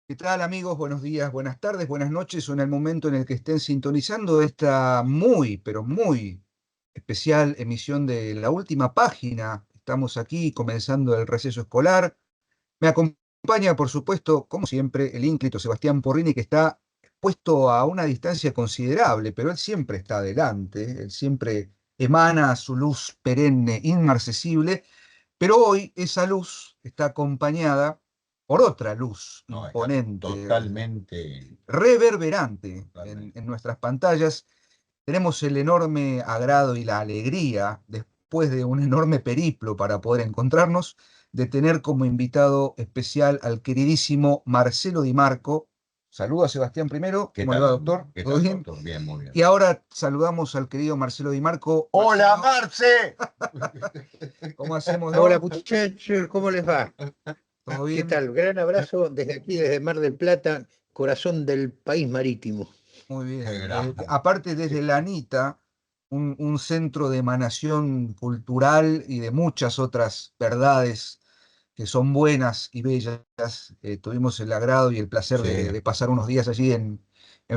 ¿Qué tal, amigos? Buenos días, buenas tardes, buenas noches o en el momento en el que estén sintonizando esta muy, pero muy especial emisión de La Última Página. Estamos aquí comenzando el receso escolar. Me acompaña, por supuesto, como siempre, el ínclito Sebastián Porrini, que está puesto a una distancia considerable, pero él siempre está adelante, él siempre emana su luz perenne, inmarcesible, pero hoy esa luz está acompañada por otra luz No, está imponente, totalmente, reverberante en totalmente. nuestras pantallas. Tenemos el enorme agrado y la alegría, después de un enorme periplo para poder encontrarnos, de tener como invitado especial al queridísimo Marcelo Di Marco. Saludo a Sebastián primero. ¿Qué ¿Cómo le va, tal? doctor? ¿Qué ¿Todo tal, bien? doctor? Bien, muy Y bien. ahora saludamos al querido Marcelo Di Marco. ¡Hola, Marcelo, Marce! ¿cómo hacemos, Hola Doc? muchachos, ¿cómo les va? ¿Todo ¿Qué bien? tal? Gran abrazo desde aquí, desde Mar del Plata, corazón del país marítimo. Muy Qué bien. grande. Aparte desde la ANITA, un centro de emanación cultural y de muchas otras verdades que son buenas y bellas. Tuvimos el agrado y el placer Sí, de pasar unos días allí en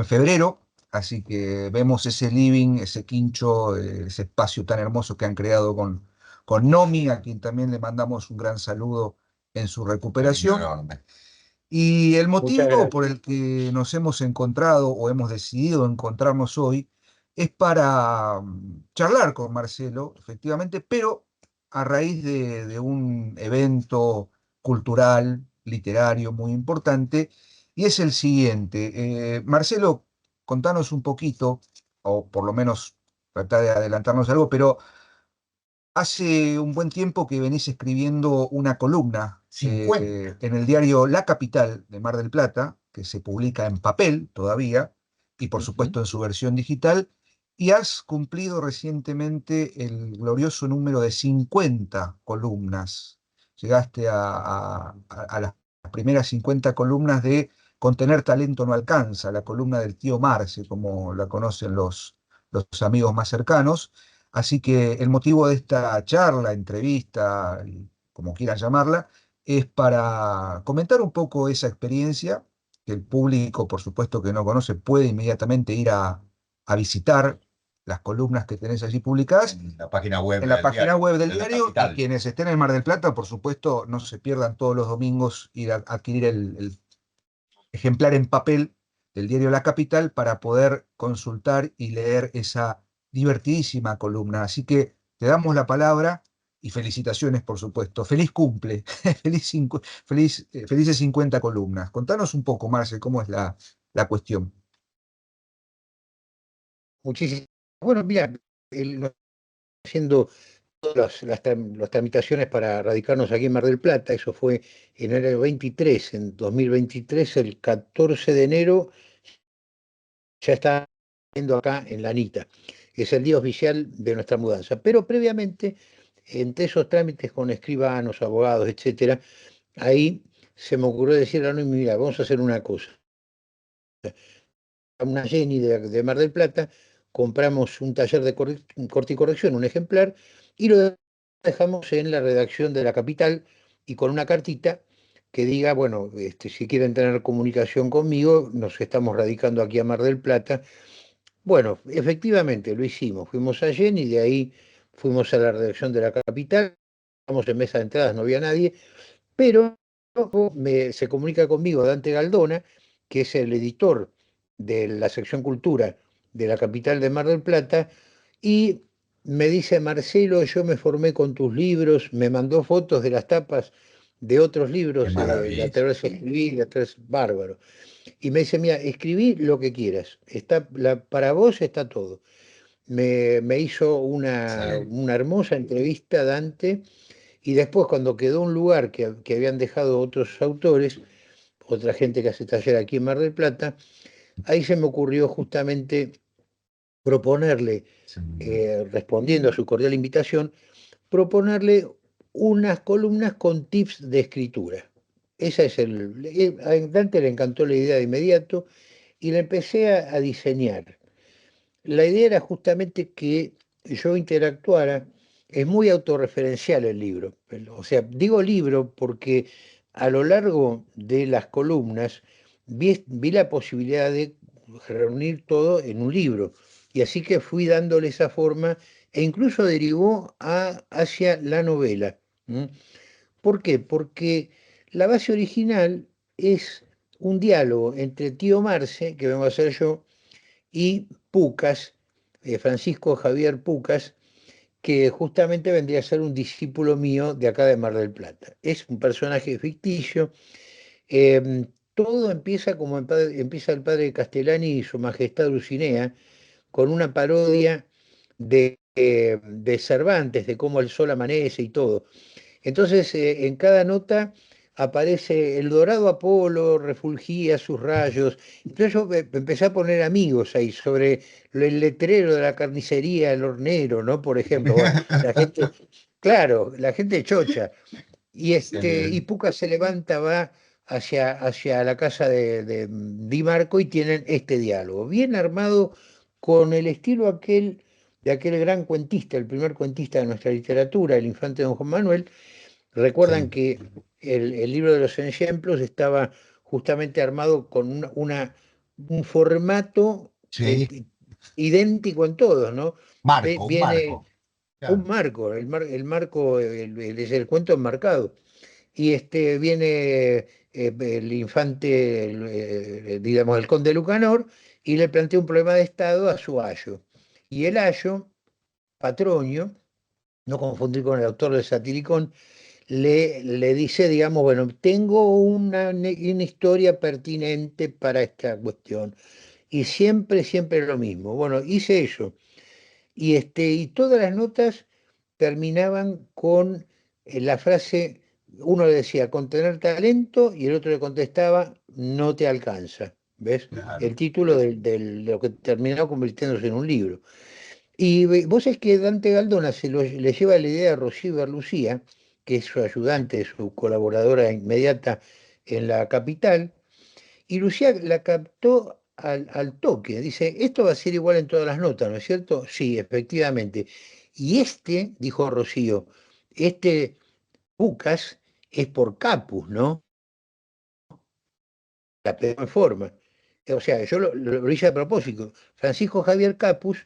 febrero, así que vemos ese living, ese quincho, ese espacio tan hermoso que han creado con Nomi, a quien también le mandamos un gran saludo en su cariño recuperación. enorme. Y el Muchas motivo por gracias. el que nos hemos encontrado o hemos decidido encontrarnos hoy es para charlar con Marcelo, efectivamente, pero a raíz de un evento cultural, literario muy importante, y es el siguiente. Marcelo, contanos un poquito, o por lo menos tratar de adelantarnos algo, pero hace un buen tiempo que venís escribiendo una columna 50. en el diario La Capital de Mar del Plata, que se publica en papel todavía, y por Ujú. supuesto en su versión digital, y has cumplido recientemente el glorioso número de 50 columnas. Llegaste a las primeras 50 columnas de Contener talento no alcanza, la columna del tío Marce, como la conocen los amigos más cercanos. Así que el motivo de esta charla, entrevista, como quieran llamarla, es para comentar un poco esa experiencia que el público, por supuesto, que no conoce, puede inmediatamente ir a visitar las columnas que tenés allí publicadas En la página web en la del página diario, web del de la diario, y capital. quienes estén en Mar del Plata, por supuesto, no se pierdan todos los domingos ir a adquirir el ejemplar en papel del diario La Capital para poder consultar y leer esa divertidísima columna. Así que te damos la palabra y felicitaciones, por supuesto. Feliz cumple, felices 50 columnas. Contanos un poco, Marce, cómo es la cuestión. Muchísimas. Bueno, mira, haciendo todas las tramitaciones para radicarnos aquí en Mar del Plata, eso fue en el año 23, en 2023, el 14 de enero, ya está viendo acá en La Anita. Es el día oficial de nuestra mudanza. Pero previamente, entre esos trámites con escribanos, abogados, etcétera, ahí se me ocurrió decirle a Noemí, mira, vamos a hacer una cosa. A una Jenny de Mar del Plata, compramos un taller de corte y corrección, un ejemplar, y lo dejamos en la redacción de La Capital y con una cartita que diga, bueno, si quieren tener comunicación conmigo, nos estamos radicando aquí a Mar del Plata. Bueno, efectivamente lo hicimos, fuimos a Jenny, de ahí fuimos a la redacción de La Capital, estamos en mesa de entradas, no había nadie, pero se comunica conmigo Dante Galdona, que es el editor de la sección Cultura de la capital de Mar del Plata, y me dice, Marcelo, yo me formé con tus libros, me mandó fotos de las tapas de otros Qué libros, La maravilla. Teresa escribí, La Teresa bárbaro. Y me dice, mira, escribí lo que quieras, para vos está todo. Me hizo Excelente. una hermosa entrevista, Dante, y después, cuando quedó un lugar que habían dejado otros autores, otra gente que hace taller aquí en Mar del Plata, ahí se me ocurrió justamente proponerle, Sí. respondiendo a su cordial invitación, proponerle unas columnas con tips de escritura. Esa es a Dante le encantó la idea de inmediato y la empecé a diseñar. La idea era justamente que yo interactuara, es muy autorreferencial el libro, o sea, digo libro porque a lo largo de las columnas vi la posibilidad de reunir todo en un libro. Y así que fui dándole esa forma e incluso derivó hacia la novela. ¿M? ¿Por qué? Porque la base original es un diálogo entre Tío Marce, que vengo a ser yo, y Pucas, Francisco Javier Pucas, que justamente vendría a ser un discípulo mío de acá de Mar del Plata. Es un personaje ficticio. Todo empieza como empieza el padre Castellani y su majestad Dulcinea, con una parodia de Cervantes, de cómo el sol amanece y todo. Entonces, en cada nota aparece el dorado Apolo, refulgía sus rayos. Entonces yo empecé a poner amigos ahí sobre el letrero de la carnicería, el hornero, ¿no? Por ejemplo, bueno, la gente, claro, la gente chocha. Y Excelente. Puca se levanta, va hacia la casa de Di Marco y tienen este diálogo, bien armado con el estilo de aquel gran cuentista, el primer cuentista de nuestra literatura, el infante don Juan Manuel. Recuerdan Sí, que el libro de los ejemplos estaba justamente armado con un formato sí. idéntico en todos, ¿no? Marco, un Viene marco. un Claro. marco, el marco es el cuento enmarcado. Y viene el infante, digamos, el conde Lucanor, y le plantea un problema de Estado a su ayo. Y el ayo, Patronio, no confundir con el autor de Satiricón, le dice, digamos, bueno, tengo una historia pertinente para esta cuestión. Y siempre, siempre lo mismo. Bueno, hice eso. Y todas las notas terminaban con la frase, uno le decía, con tener talento, y el otro le contestaba, no te alcanza. ¿Ves? El Claro. título de lo que terminó convirtiéndose en un libro. Y vos es que Dante Galdona le lleva la idea a Rocío Berlucía, que es su ayudante, su colaboradora inmediata en la capital, y Lucía la captó al toque. Dice, esto va a ser igual en todas las notas, ¿no es cierto? Sí, efectivamente. Y dijo Rocío, este Pucas es por Capus, ¿no? La peor forma. O sea, yo lo hice a propósito. Francisco Javier Capus,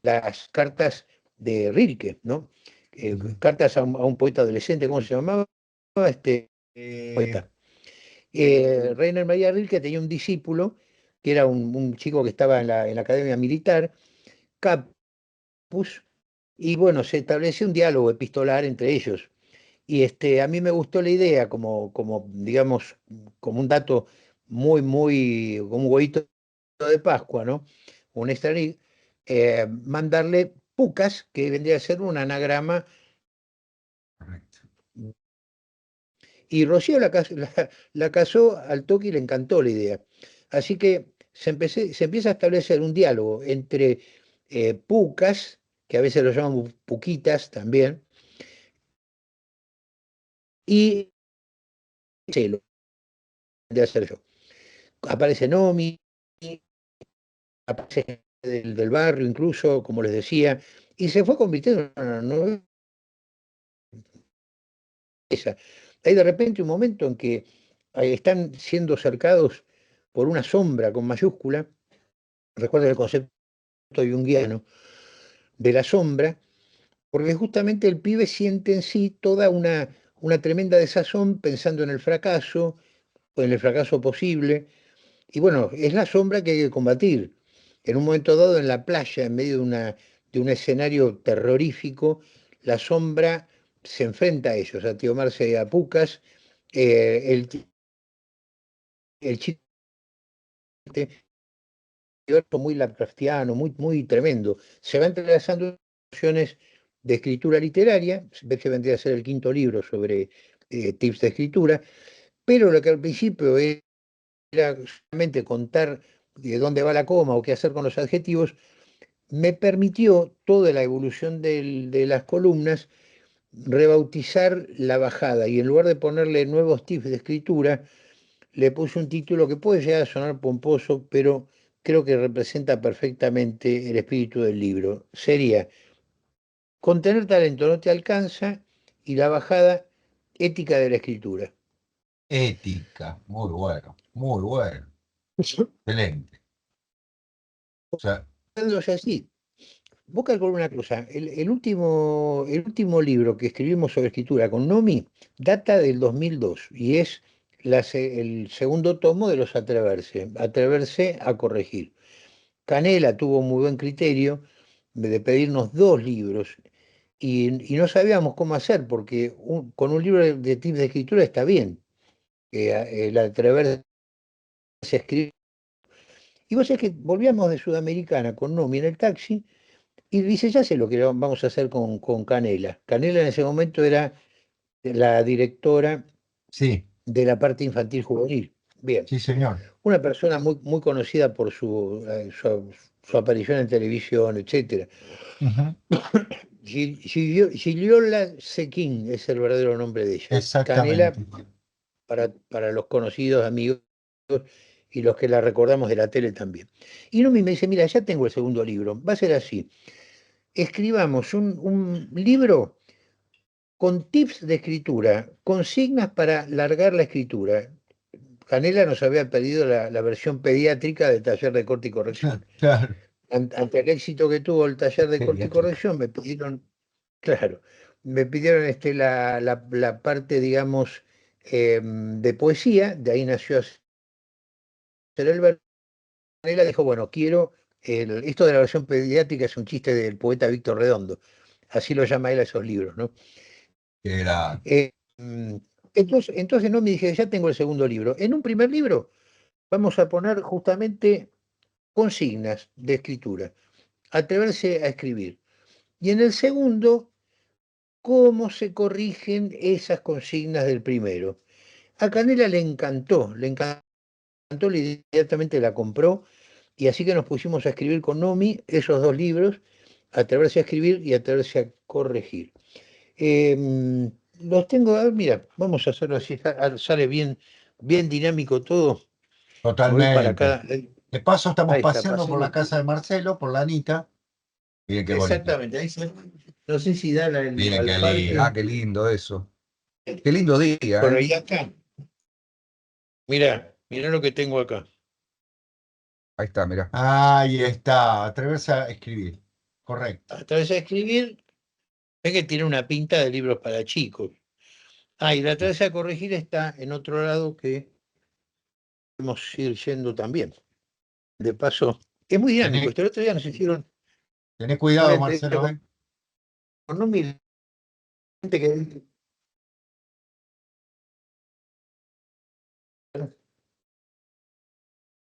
las cartas de Rilke, ¿no? Ujú. Cartas a un poeta adolescente, ¿cómo se llamaba? Este Eh, poeta. Reiner María Rilke tenía un discípulo, que era un chico que estaba en la academia militar, Capus, y bueno, se estableció un diálogo epistolar entre ellos. Y a mí me gustó la idea, digamos, como un dato como un huevito de Pascua, ¿no? Un extra egg, mandarle Pucas, que vendría a ser un anagrama, correcto. y Rocío la casó al toque y le encantó la idea. Así que se empieza a establecer un diálogo entre Pucas, que a veces lo llaman Puquitas también, y Chelo, de hacer yo. Aparece Nomi, aparece gente del barrio incluso, como les decía, y se fue convirtiendo en una novela. Hay de repente un momento en que están siendo cercados por una sombra con mayúscula. Recuerden el concepto junguiano de la sombra, porque justamente el pibe siente en sí toda una tremenda desazón pensando en el fracaso o en el fracaso posible. Y bueno, es la sombra que hay que combatir. En un momento dado, en la playa, en medio de un escenario terrorífico, la sombra se enfrenta a ellos, a Tío Marce y a Pucas. El chiste muy Lovecraftiano, muy, muy tremendo. Se va entrelazando opciones de escritura literaria, ves que vendría a ser el quinto libro sobre tips de escritura, pero lo que al principio era solamente contar de dónde va la coma o qué hacer con los adjetivos, me permitió toda la evolución de las columnas rebautizar la bajada y en lugar de ponerle nuevos tips de escritura, le puse un título que puede llegar a sonar pomposo, pero creo que representa perfectamente el espíritu del libro. Sería, con tener talento no te alcanza, y la bajada, Ética de la escritura. Ética, muy bueno, muy bueno, excelente. O sea, O sea, sí, vos calculás una cosa, el último libro que escribimos sobre escritura con Nomi data del 2002 y es el segundo tomo de los Atreverse a corregir. Canela tuvo muy buen criterio de pedirnos dos libros y no sabíamos cómo hacer porque con un libro de tips de escritura está bien, el Atreverse a escribir. Y vos sabés que volvíamos de Sudamericana con Nomi en el taxi. Y dice, ya sé lo que vamos a hacer con Canela. Canela en ese momento era la directora sí, de la parte infantil juvenil. Bien, sí, señor. una persona muy, muy conocida por su aparición en televisión, etcétera. Ujú, Giliola Sequín es el verdadero nombre de ella. Canela, exactamente. para los conocidos amigos y los que la recordamos de la tele también. Y Nomi me dice, mira, ya tengo el segundo libro, va a ser así. Escribamos un libro con tips de escritura, consignas para largar la escritura. Canela nos había pedido la versión pediátrica del taller de corte y corrección. Claro, Ante el éxito que tuvo el taller de corte y pediátrica. corrección, me pidieron, claro, me pidieron la parte, digamos, de poesía, de ahí nació hacer el verso. Canela dijo, bueno, quiero, esto de la versión pediátrica es un chiste del poeta Víctor Redondo, así lo llama él a esos libros, ¿no? Que era, Eh, mm, entonces no me dije, ya tengo el segundo libro. En un primer libro vamos a poner justamente consignas de escritura, atreverse a escribir. Y en el segundo, cómo se corrigen esas consignas del primero. A Canela le encantó, inmediatamente la compró y así que nos pusimos a escribir con Nomi esos dos libros, atreverse a escribir y atreverse a corregir. Em, los tengo, a ver, mira, vamos a hacerlo así, sale bien, bien dinámico todo. Me voy para totalmente. acá. De paso, estamos Ahí está, paseando por la pasemos. casa de Marcelo, por la Anita. Miren qué bonito. Exactamente, no sé si da Miren al qué Ah, parque. lindo. qué lindo eso. Qué lindo día, Bueno, ¿eh? y acá, mira lo que tengo acá. Ahí está, mirá. Ahí está, atreverse a escribir. Correcto. A través de escribir, ve que tiene una pinta de libros para chicos. Ah, y la travesa a corregir está en otro lado que podemos ir yendo también. De paso, es muy dinámico. Tené, Este el otro día nos hicieron tené una cuidado, entrevista Marcelo, con, ¿eh? con un migrante que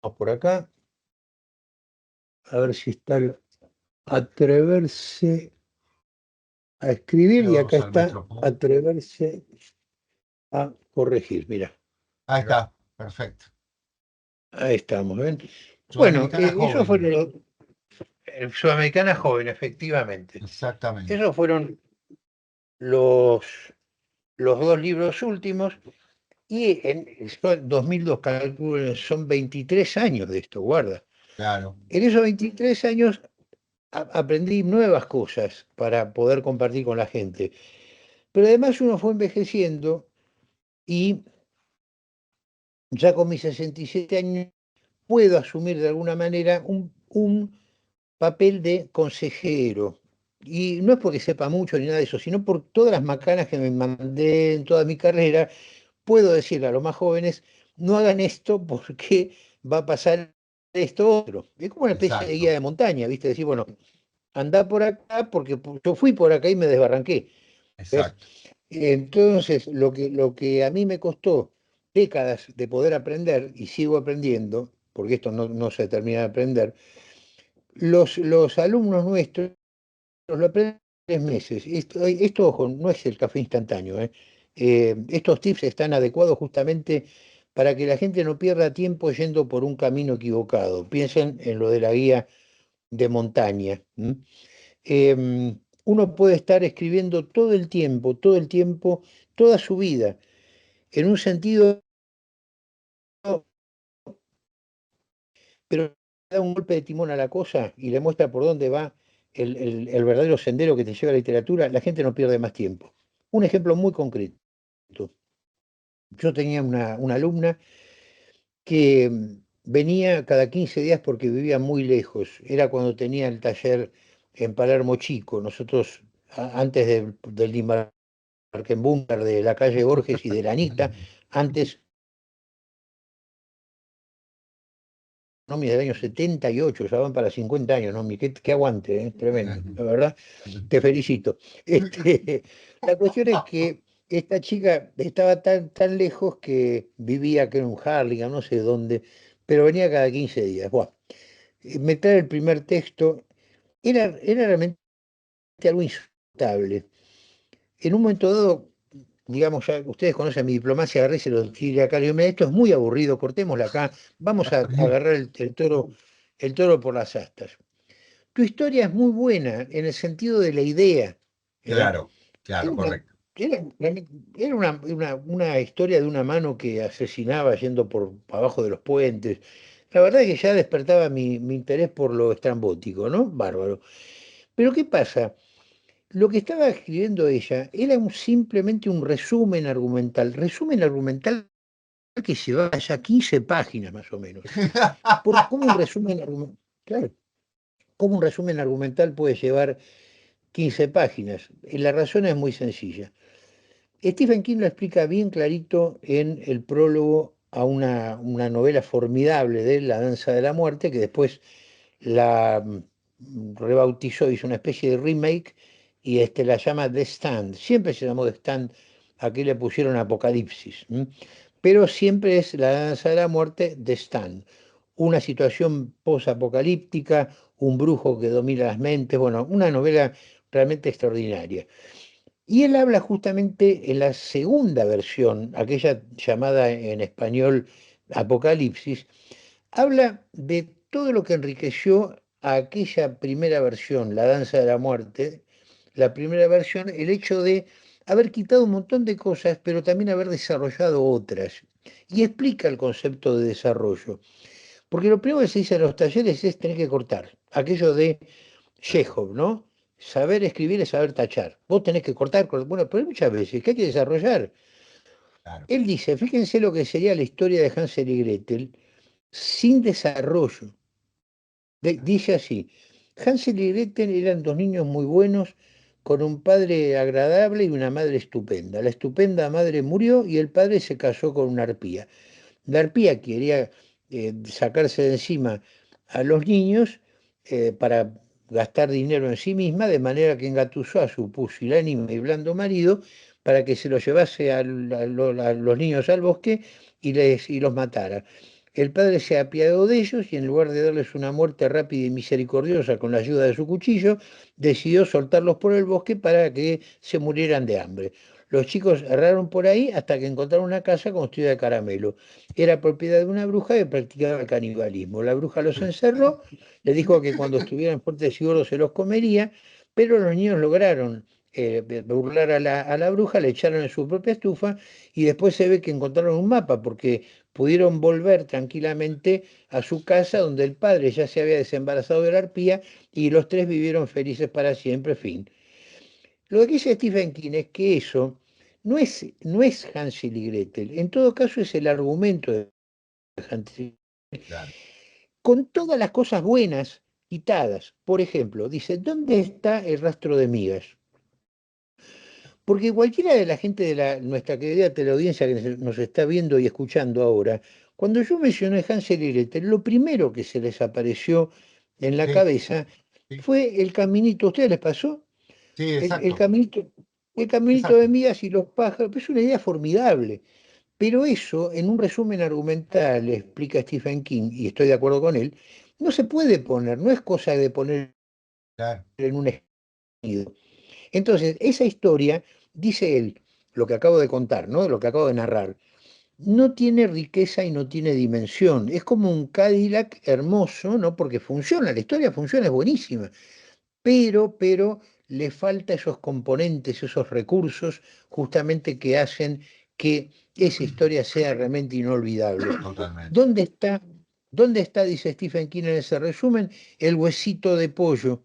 vamos por acá, a ver si está atreverse a escribir y acá Vamos al está Metropol. atreverse a corregir. Mira, Ahí Mirá. está, perfecto. ahí estamos, ¿ven? Bueno, Sudamericana esos fueron joven. Sudamericana joven, efectivamente. Exactamente. Esos fueron los, los dos libros últimos y son 2002, calculen, son 23 años de esto, guarda. Claro. En esos 23 años aprendí nuevas cosas para poder compartir con la gente. Pero además uno fue envejeciendo y ya con mis 67 años puedo asumir de alguna manera un papel de consejero. Y no es porque sepa mucho ni nada de eso, sino por todas las macanas que me mandé en toda mi carrera, puedo decirle a los más jóvenes, no hagan esto porque va a pasar esto otro. Es como una especie de guía Exacto. de montaña, ¿viste? Decir, bueno, anda por acá porque yo fui por acá y me desbarranqué. ¿Ves? Exacto. Entonces, lo que a mí me costó décadas de poder aprender, y sigo aprendiendo, porque esto no se termina de aprender, los alumnos nuestros lo aprenden en 3 meses. Esto, ojo, no es el café instantáneo, ¿eh? Estos tips están adecuados justamente para que la gente no pierda tiempo yendo por un camino equivocado. Piensen en lo de la guía de montaña. Uno puede estar escribiendo todo el tiempo, toda su vida, en un sentido, pero da un golpe de timón a la cosa y le muestra por dónde va el verdadero sendero que te lleva a la literatura, la gente no pierde más tiempo. Un ejemplo muy concreto. Yo tenía una alumna que venía cada 15 días porque vivía muy lejos. Era cuando tenía el taller en Palermo Chico. Nosotros, antes del Dimarquenbúnker, de la calle Borges y de la Anita, antes, Nomi del año 78, ya van para 50 años, Nomi, qué aguante, tremendo, la verdad, te felicito. La cuestión es que esta chica estaba tan lejos que vivía, que era en Harlingen, no sé dónde, pero venía cada 15 días. Buah, me trae el primer texto, era realmente algo insoportable. En un momento dado, digamos, ya ustedes conocen mi diplomacia, agarré y se lo tiré acá, le digo: "Mira, esto es muy aburrido, cortémosla acá, vamos a agarrar el toro por las astas. Tu historia es muy buena en el sentido de la idea, ¿eh? Claro, Era claro, una, correcto. era una historia de una mano que asesinaba yendo por abajo de los puentes. La verdad es que ya despertaba mi interés por lo estrambótico, ¿no? Bárbaro. Pero ¿qué pasa? Lo que estaba escribiendo ella era simplemente un resumen argumental que llevaba ya 15 páginas más o menos. ¿Cómo un resumen argumental? Claro, ¿cómo un resumen argumental puede llevar 15 páginas? La razón es muy sencilla. Stephen King lo explica bien clarito en el prólogo a una novela formidable de él, La danza de la muerte, que después la rebautizó, hizo una especie de remake y la llama The Stand. Siempre se llamó The Stand, aquí le pusieron Apocalipsis, pero siempre es La danza de la muerte, The Stand. Una situación posapocalíptica, un brujo que domina las mentes, bueno, una novela realmente extraordinaria. Y él habla justamente en la segunda versión, aquella llamada en español Apocalipsis, habla de todo lo que enriqueció a aquella primera versión, La danza de la muerte, la primera versión, el hecho de haber quitado un montón de cosas, pero también haber desarrollado otras. Y explica el concepto de desarrollo. Porque lo primero que se dice en los talleres es tener que cortar. Aquello de Chekhov, ¿no? Saber escribir es saber tachar. Vos tenés que cortar, bueno, pero hay muchas veces que hay que desarrollar. Claro. Él dice, fíjense lo que sería la historia de Hansel y Gretel sin desarrollo. Dice así: Hansel y Gretel eran dos niños muy buenos, con un padre agradable y una madre estupenda. La estupenda madre murió y el padre se casó con una arpía. La arpía quería sacarse de encima a los niños para gastar dinero en sí misma, de manera que engatusó a su pusilánime y blando marido para que se los llevase a los niños al bosque y los matara. El padre se apiadó de ellos y en lugar de darles una muerte rápida y misericordiosa con la ayuda de su cuchillo, decidió soltarlos por el bosque para que se murieran de hambre. Los chicos erraron por ahí hasta que encontraron una casa construida de caramelo. Era propiedad de una bruja que practicaba el canibalismo. La bruja los encerró, le dijo que cuando estuvieran fuertes y gordos se los comería, pero los niños lograron burlar a la bruja, le echaron en su propia estufa y después se ve que encontraron un mapa porque pudieron volver tranquilamente a su casa donde el padre ya se había desembarazado de la arpía y los tres vivieron felices para siempre, fin. Lo que dice Stephen King es que eso no es Hansel y Gretel, en todo caso es el argumento de Hansel, Claro. con todas las cosas buenas quitadas. Por ejemplo, dice, ¿dónde está el rastro de migas? Porque cualquiera de la gente de nuestra querida teleaudiencia que nos está viendo y escuchando ahora, cuando yo mencioné Hansel y Gretel, lo primero que se les apareció en la Sí, cabeza sí, fue el caminito. ¿A ustedes les pasó? sí, El exacto, caminito, el caminito de exacto. migas y los pájaros, es una idea formidable. Pero eso, en un resumen argumental, explica Stephen King, y estoy de acuerdo con él, no se puede poner, no es cosa de poner Claro, en un escrito. Entonces, esa historia, dice él, lo que acabo de contar, ¿no? Lo que acabo de narrar, no tiene riqueza y no tiene dimensión. Es como un Cadillac hermoso, ¿no? Porque funciona, la historia funciona, es buenísima, pero le falta esos componentes, esos recursos justamente que hacen que esa historia sea realmente inolvidable. totalmente. ¿Dónde está, dónde está, dice Stephen King en ese resumen, el huesito de pollo?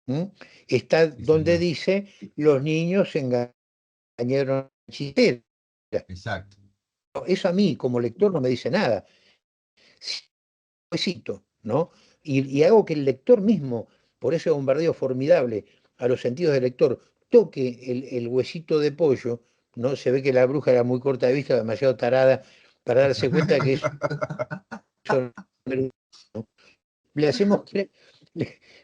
¿Mm? Está Sí, donde señor. dice, los niños engañaron al hechicero. Exacto. Eso a mí, como lector, no me dice nada. Huesito, ¿no? Y hago que el lector mismo, por ese bombardeo formidable a los sentidos del lector, toque el huesito de pollo, ¿no? Se ve que la bruja era muy corta de vista, demasiado tarada para darse cuenta de que eso le hacemos,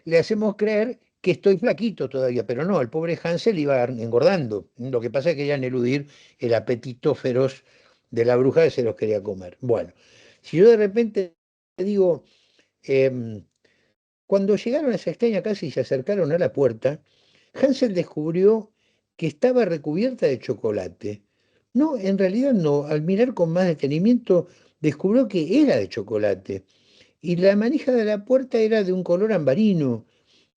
le hacemos creer que estoy flaquito todavía, pero no, el pobre Hansel iba engordando. Lo que pasa es que querían eludir el apetito feroz de la bruja que se los quería comer. Bueno, si yo de repente digo, em, cuando llegaron a esa extraña casa y se acercaron a la puerta, Hansel descubrió que estaba recubierta de chocolate. No, en realidad no. Al mirar con más detenimiento, descubrió que era de chocolate. Y la manija de la puerta era de un color ambarino.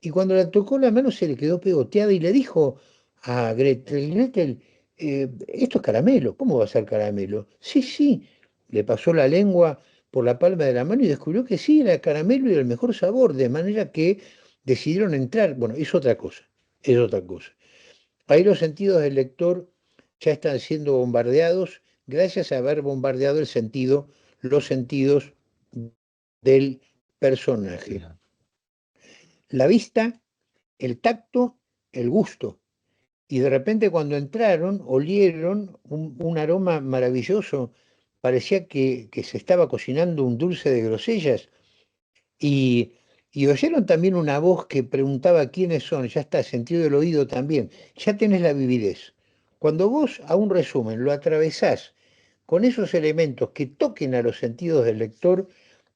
Y cuando la tocó la mano se le quedó pegoteada y le dijo a Gretel, Gretel, esto es caramelo, ¿cómo va a ser caramelo? Sí, sí, le pasó la lengua por la palma de la mano y descubrió que sí, era caramelo y era el mejor sabor, de manera que decidieron entrar. Bueno, es otra cosa, es otra cosa. Ahí los sentidos del lector ya están siendo bombardeados gracias a haber bombardeado el sentido, los sentidos del personaje. La vista, el tacto, el gusto. Y de repente cuando entraron, olieron un aroma maravilloso, parecía que se estaba cocinando un dulce de grosellas. Y, y oyeron también una voz que preguntaba quiénes son, ya está, sentido del oído también, ya tenés la vividez. Cuando vos a un resumen lo atravesás con esos elementos que toquen a los sentidos del lector,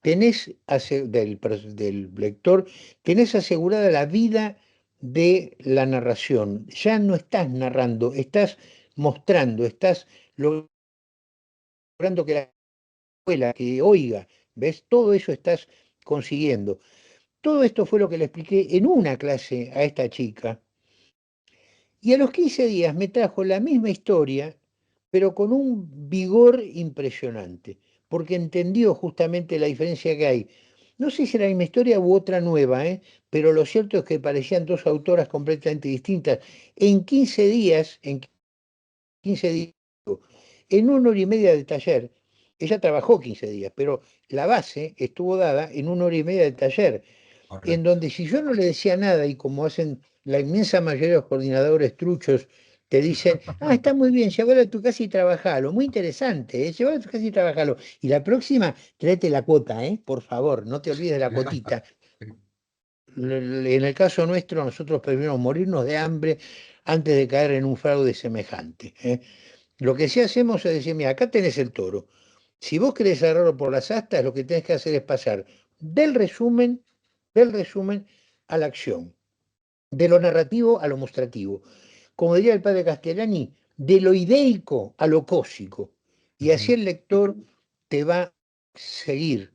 del lector, tenés asegurada la vida de la narración. Ya no estás narrando, estás mostrando, estás logrando que la escuela, que oiga, ¿ves? Todo eso estás consiguiendo. Todo esto fue lo que le expliqué en una clase a esta chica. Y a los 15 días me trajo la misma historia, pero con un vigor impresionante, porque entendió justamente la diferencia que hay. No sé si era la misma historia u otra nueva, pero lo cierto es que parecían dos autoras completamente distintas. En 15 días, en una hora y media de taller, ella trabajó 15 días, pero la base estuvo dada en una hora y media de taller en Correcto. donde si yo no le decía nada y como hacen la inmensa mayoría de los coordinadores truchos, te dicen, ah, está muy bien, llévalo a tu casa y trabajalo, muy interesante, llévalo a tu casa y trabajalo. Y la próxima, tráete la cuota, por favor, no te olvides de la cuotita. En el caso nuestro, nosotros preferimos morirnos de hambre antes de caer en un fraude semejante. Lo que sí hacemos es decir, mira, acá tenés el toro. Si vos querés agarrarlo por las astas, lo que tenés que hacer es pasar del resumen, del resumen a la acción, de lo narrativo a lo mostrativo. Como diría el padre Castellani, de lo ideico a lo cósico. Y así Ujú. el lector te va a seguir.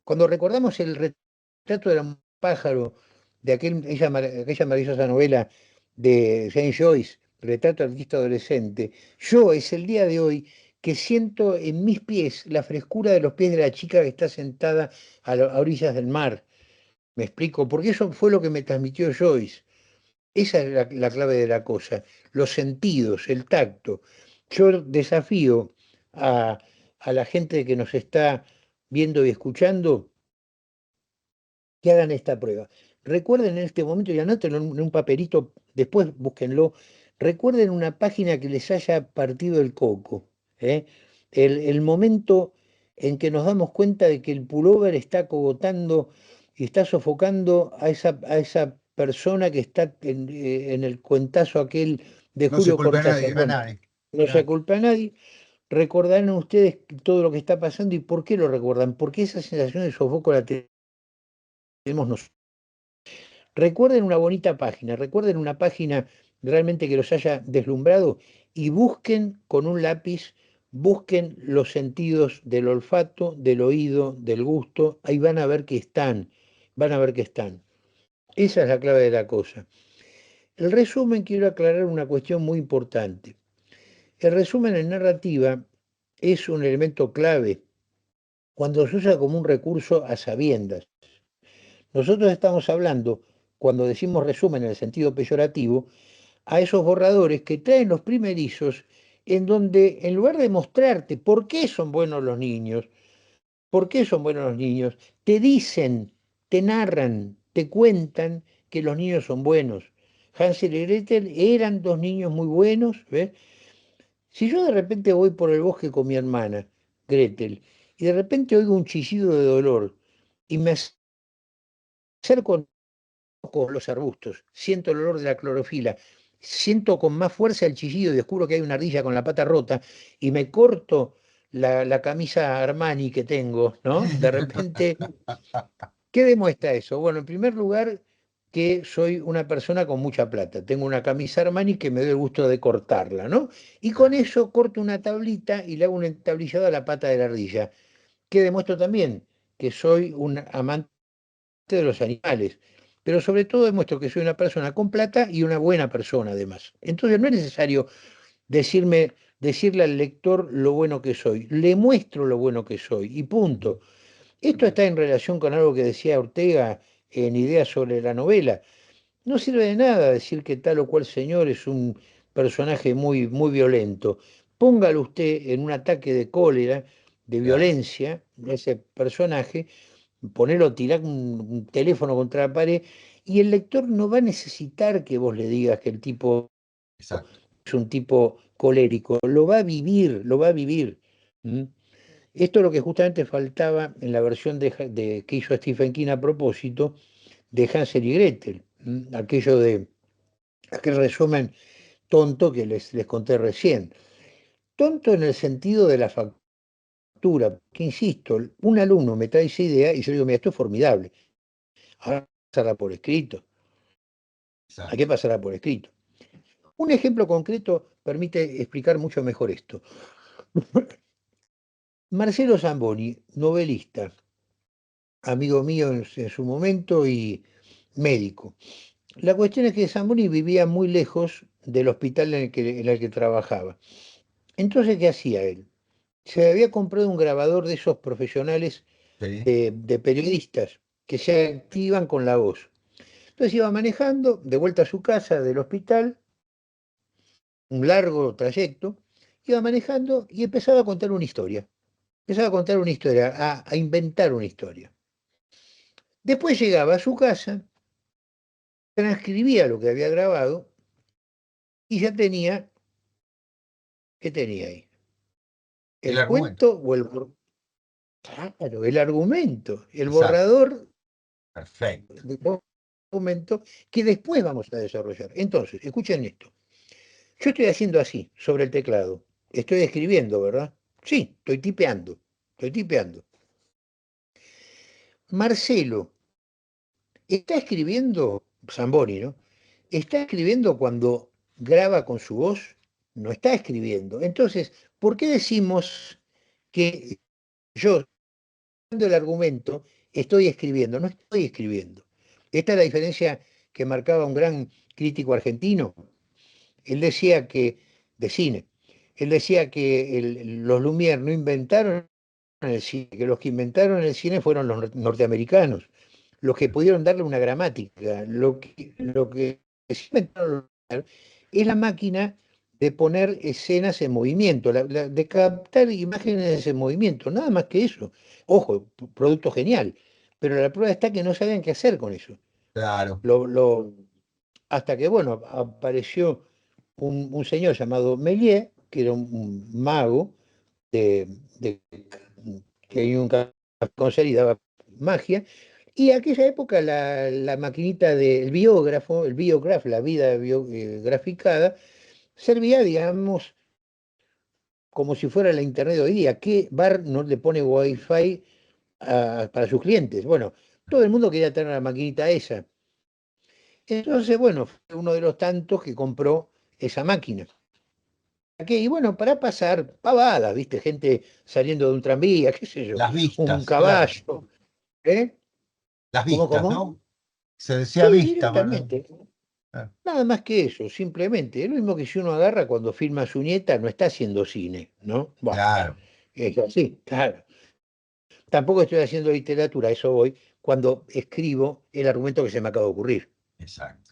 Cuando recordamos el retrato del pájaro de aquella maravillosa novela de James Joyce, Retrato del artista adolescente, yo es el día de hoy que siento en mis pies la frescura de los pies de la chica que está sentada a orillas del mar. Me explico, porque eso fue lo que me transmitió Joyce. Esa es la clave de la cosa, los sentidos, el tacto. Yo desafío a, a la gente que nos está viendo y escuchando que hagan esta prueba. Recuerden en este momento, y anótenlo en un papelito, después búsquenlo, recuerden una página que les haya partido el coco. ¿eh? El momento en que nos damos cuenta de que el pullover está cogotando y está sofocando a esa persona que está en el cuentazo aquel de No se Julio culpa a Cortázar. nadie, a Bueno, nadie. no se Claro. culpa a nadie. Recordarán ustedes todo lo que está pasando y por qué lo recuerdan, porque esa sensación de sofoco la tenemos nosotros. Recuerden una bonita página, recuerden una página realmente que los haya deslumbrado y busquen con un lápiz, busquen los sentidos del olfato, del oído, del gusto, ahí van a ver que están, van a ver que están. Esa es la clave de la cosa. El resumen, quiero aclarar una cuestión muy importante. El resumen en narrativa es un elemento clave cuando se usa como un recurso a sabiendas. Nosotros estamos hablando, cuando decimos resumen en el sentido peyorativo, a esos borradores que traen los primerizos en donde en lugar de mostrarte por qué son buenos los niños, por qué son buenos los niños, te dicen, te narran, te cuentan que los niños son buenos. Hansel y Gretel eran dos niños muy buenos, ¿ves? Si yo de repente voy por el bosque con mi hermana, Gretel, y de repente oigo un chillido de dolor y me acerco con los arbustos, siento el olor de la clorofila, siento con más fuerza el chillido y descubro que hay una ardilla con la pata rota y me corto la camisa Armani que tengo, ¿no? De repente, ¿qué demuestra eso? Bueno, en primer lugar, que soy una persona con mucha plata. Tengo una camisa Armani que me doy el gusto de cortarla, ¿no? Y con eso corto una tablita y le hago un entablillado a la pata de la ardilla. ¿Qué demuestro también? Que soy un amante de los animales, pero sobre todo demuestro que soy una persona con plata y una buena persona además. Entonces no es necesario decirle al lector lo bueno que soy, le muestro lo bueno que soy y punto. Esto está en relación con algo que decía Ortega en Ideas sobre la novela. No sirve de nada decir que tal o cual señor es un personaje muy, muy violento. Póngalo usted en un ataque de cólera, de Claro, violencia, de ese personaje, ponerlo, tirar un teléfono contra la pared, y el lector no va a necesitar que vos le digas que el tipo exacto. es un tipo colérico, lo va a vivir, lo va a vivir. ¿M? Esto es lo que justamente faltaba en la versión que hizo Stephen King a propósito de Hansel y Gretel, aquello de aquel resumen tonto que les conté recién. Tonto en el sentido de la factura, que insisto, un alumno me trae esa idea y yo digo, mira, esto es formidable, ahora pasarla por escrito, hay que Exacto. pasarla por escrito. Un ejemplo concreto permite explicar mucho mejor esto. Marcelo Zamboni, novelista, amigo mío en su momento y médico. La cuestión es que Zamboni vivía muy lejos del hospital en el que trabajaba. Entonces, ¿qué hacía él? Se había comprado un grabador de esos profesionales Sí, de periodistas que se activan con la voz. Entonces iba manejando de vuelta a su casa del hospital, un largo trayecto, iba manejando y empezaba a contar una historia. Empezaba a contar una historia, a inventar una historia. Después llegaba a su casa, transcribía lo que había grabado y ya tenía, ¿qué tenía ahí? el El argumento. cuento o claro, el argumento, el Exacto. borrador Perfecto. del argumento que después vamos a desarrollar. Entonces, escuchen esto. Yo estoy haciendo así, sobre el teclado. Estoy escribiendo, ¿verdad? Sí, estoy tipeando. Estoy tipeando. Marcelo está escribiendo, Zamboni, ¿no? Está escribiendo cuando graba con su voz, no está escribiendo. Entonces, ¿por qué decimos que yo, dando el argumento, estoy escribiendo? No estoy escribiendo. Esta es la diferencia que marcaba un gran crítico argentino. Él decía que, de cine, él decía que los Lumière no inventaron el cine, que los que inventaron el cine fueron los norteamericanos, los que pudieron darle una gramática. Lo que sí inventaron los Lumière es la máquina de poner escenas en movimiento, de captar imágenes en movimiento, nada más que eso. Ojo, producto genial, pero la prueba está que no sabían qué hacer con eso. Claro. Hasta que, bueno, apareció un señor llamado Méliès, que era un mago de, de- que hay un conocer y daba magia, y aquella época la maquinita del biógrafo, el biograph, la vida graficada, servía, digamos, como si fuera la internet de hoy día. ¿Qué bar no le pone wifi para sus clientes? Bueno, todo el mundo quería tener la maquinita esa. Entonces, bueno, fue uno de los tantos que compró esa máquina. Y bueno, para pasar pavadas, ¿viste? Gente saliendo de un tranvía, qué sé yo, Las un vistas, claro. caballo, ¿eh? Las ¿Cómo, vistas, cómo? ¿no? Se decía Sí, vista. directamente. Ah, Nada más que eso, simplemente. Es lo mismo que si uno agarra cuando filma a su nieta, no está haciendo cine, ¿no? Bueno, claro, es así, claro. Tampoco estoy haciendo literatura, a eso voy, cuando escribo el argumento que se me acaba de ocurrir. exacto.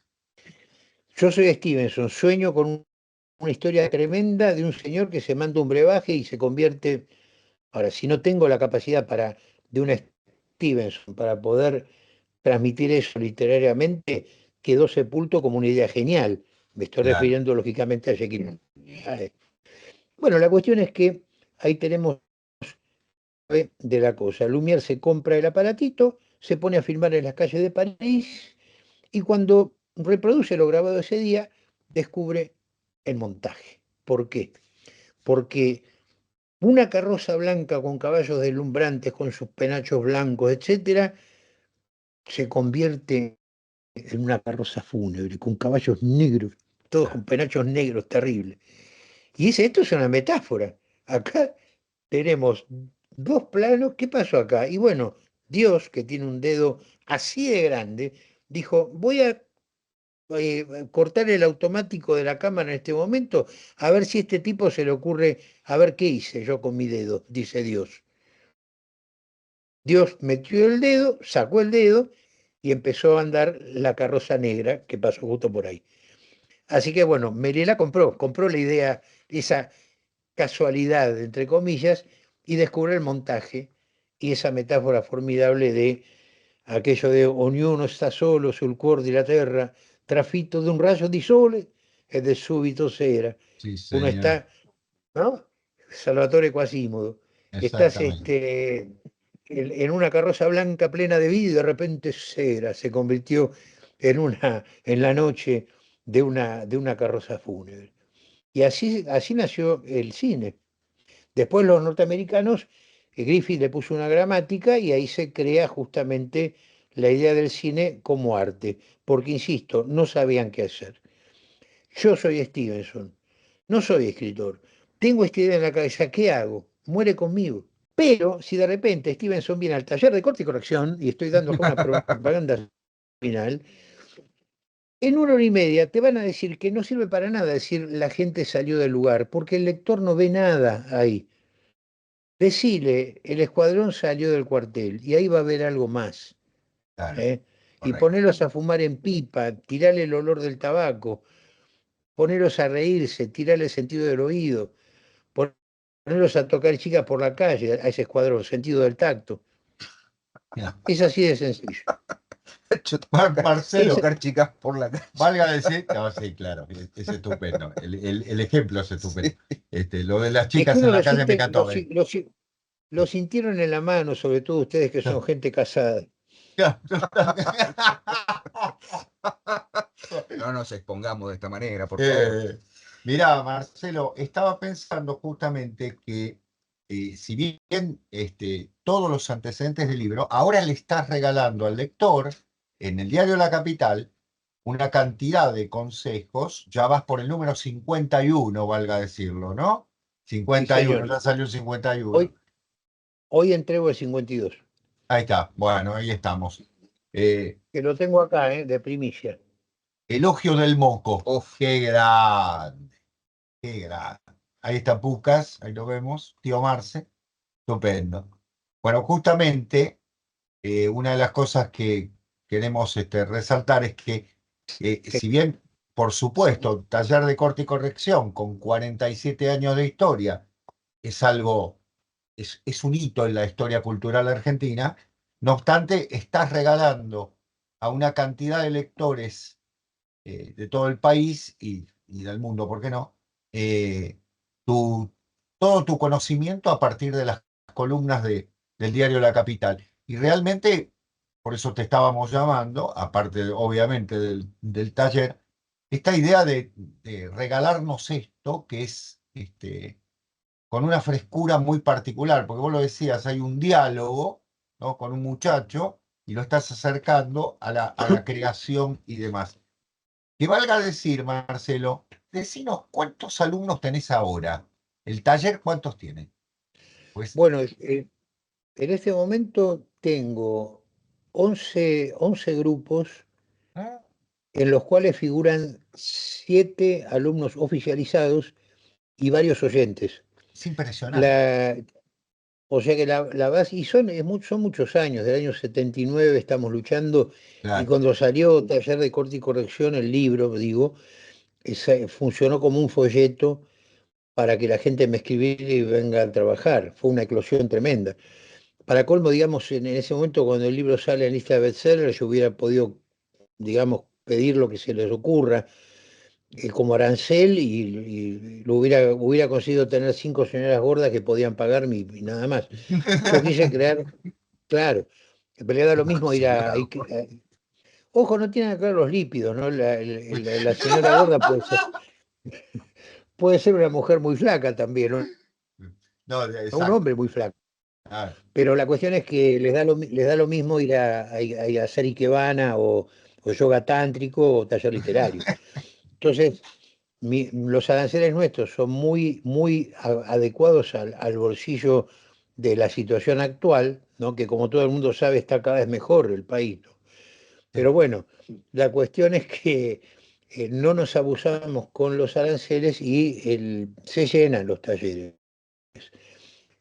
Yo soy Stevenson, sueño con una historia tremenda de un señor que se manda un brebaje y se convierte. Ahora, si no tengo la capacidad de un Stevenson para poder transmitir eso literariamente, quedó sepulto como una idea genial. Me estoy Claro, refiriendo lógicamente a Jekyll. Bueno, la cuestión es que ahí tenemos de la cosa. Lumière se compra el aparatito, se pone a filmar en las calles de París y cuando reproduce lo grabado ese día, descubre el montaje. ¿Por qué? Porque una carroza blanca con caballos deslumbrantes, con sus penachos blancos, etcétera, se convierte en una carroza fúnebre, con caballos negros, todos con claro. penachos negros terribles. Y dice, esto es una metáfora. Acá tenemos dos planos. ¿Qué pasó acá? Y bueno, Dios, que tiene un dedo así de grande, dijo, voy a cortar el automático de la cámara en este momento, a ver si a este tipo se le ocurre, a ver qué hice yo con mi dedo, dice Dios. Dios metió el dedo, sacó el dedo y empezó a andar la carroza negra que pasó justo por ahí. Así que bueno, Meliela compró la idea, esa casualidad, entre comillas, y descubrió el montaje y esa metáfora formidable de aquello de ognuno está solo sul cuor di la terra, trafitto de un rayo di sole e de súbito sera. Sí, Uno señor. está, ¿no? Salvatore Quasimodo. Estás Exactamente. en una carroza blanca plena de vida y de repente cera se convirtió en la noche de una carroza fúnebre. Y así nació el cine. Después los norteamericanos, Griffith le puso una gramática y ahí se crea justamente la idea del cine como arte, porque, insisto, no sabían qué hacer. Yo soy Stevenson, no soy escritor, tengo esta idea en la cabeza, ¿qué hago? Muere conmigo. Pero si de repente Stevenson viene al taller de corte y corrección, y estoy dando acá una propaganda final, en 1 hora y media te van a decir que no sirve para nada decir la gente salió del lugar, porque el lector no ve nada ahí. Decile, el escuadrón salió del cuartel y ahí va a haber algo más. Claro, ¿Eh? Y correcto. ponerlos a fumar en pipa, tirarle el olor del tabaco, ponerlos a reírse, tirarle el sentido del oído, ponerlos a tocar chicas por la calle, a ese escuadrón, sentido del tacto. Mira, Es así de sencillo. Yo te voy a Es, Marcelo, tocar chicas por la calle. valga decir, no, sí, claro, es estupendo. El ejemplo es estupendo. Sí. Lo de las es que chicas en uno la lo calle me siente, encantó. lo sintieron en la mano, sobre todo ustedes que son gente casada. No nos expongamos de esta manera, por favor. Eh, Mirá, Marcelo, estaba pensando justamente que si bien todos los antecedentes del libro, ahora le estás regalando al lector en el diario La Capital una cantidad de consejos, ya vas por el número 51, valga decirlo, ¿no? Sí, 51, señor. ya salió el 51. Hoy, hoy entrego el 52, Ahí está, bueno, ahí estamos. Eh, que lo tengo acá, de primicia. Elogio del Moco, Uf, qué grande. Qué grande. Ahí está Pucas, ahí lo vemos. Tío Marce, estupendo. Bueno, justamente una de las cosas que queremos resaltar es que, Que, si bien, por supuesto, taller de corte y corrección con 47 años de historia es algo, es un hito en la historia cultural argentina, no obstante, estás regalando a una cantidad de lectores de todo el país y del mundo, ¿por qué no? Eh, tu, todo tu conocimiento a partir de las columnas del diario La Capital. Y realmente, por eso te estábamos llamando, aparte obviamente del taller, esta idea de regalarnos esto, que es con una frescura muy particular, porque vos lo decías, hay un diálogo, ¿no? Con un muchacho y lo estás acercando a la creación y demás. Que valga decir, Marcelo, decinos cuántos alumnos tenés ahora. ¿El taller cuántos tiene? Pues, bueno, en este momento tengo 11 grupos ah, en los cuales figuran 7 alumnos oficializados y varios oyentes. es impresionante. La, o sea que la base, y son muchos años, del año 79 estamos luchando, y Claro, cuando salió Taller de Corte y Corrección, el libro, digo, funcionó como un folleto para que la gente me escribiera y venga a trabajar. Fue una eclosión tremenda. Para colmo, digamos, en ese momento, cuando el libro sale en lista de bestseller, yo hubiera podido, digamos, pedir lo que se les ocurra como arancel y lo hubiera conseguido tener 5 señoras gordas que podían pagarme y nada más. Yo quise crear, claro, en realidad da lo mismo ir a... Señora, ojo, no tienen que ver los lípidos, ¿no? La señora gorda puede ser una mujer muy flaca también, ¿no? No, Un exacto. hombre muy flaco. Claro. Pero la cuestión es que les da lo mismo ir a hacer ikebana o yoga tántrico o taller literario. Entonces, los aranceles nuestros son muy, muy adecuados al bolsillo de la situación actual, ¿no? Que como todo el mundo sabe está cada vez mejor el país, ¿no? Sí. Pero bueno, la cuestión es que no nos abusamos con los aranceles y se llenan los talleres.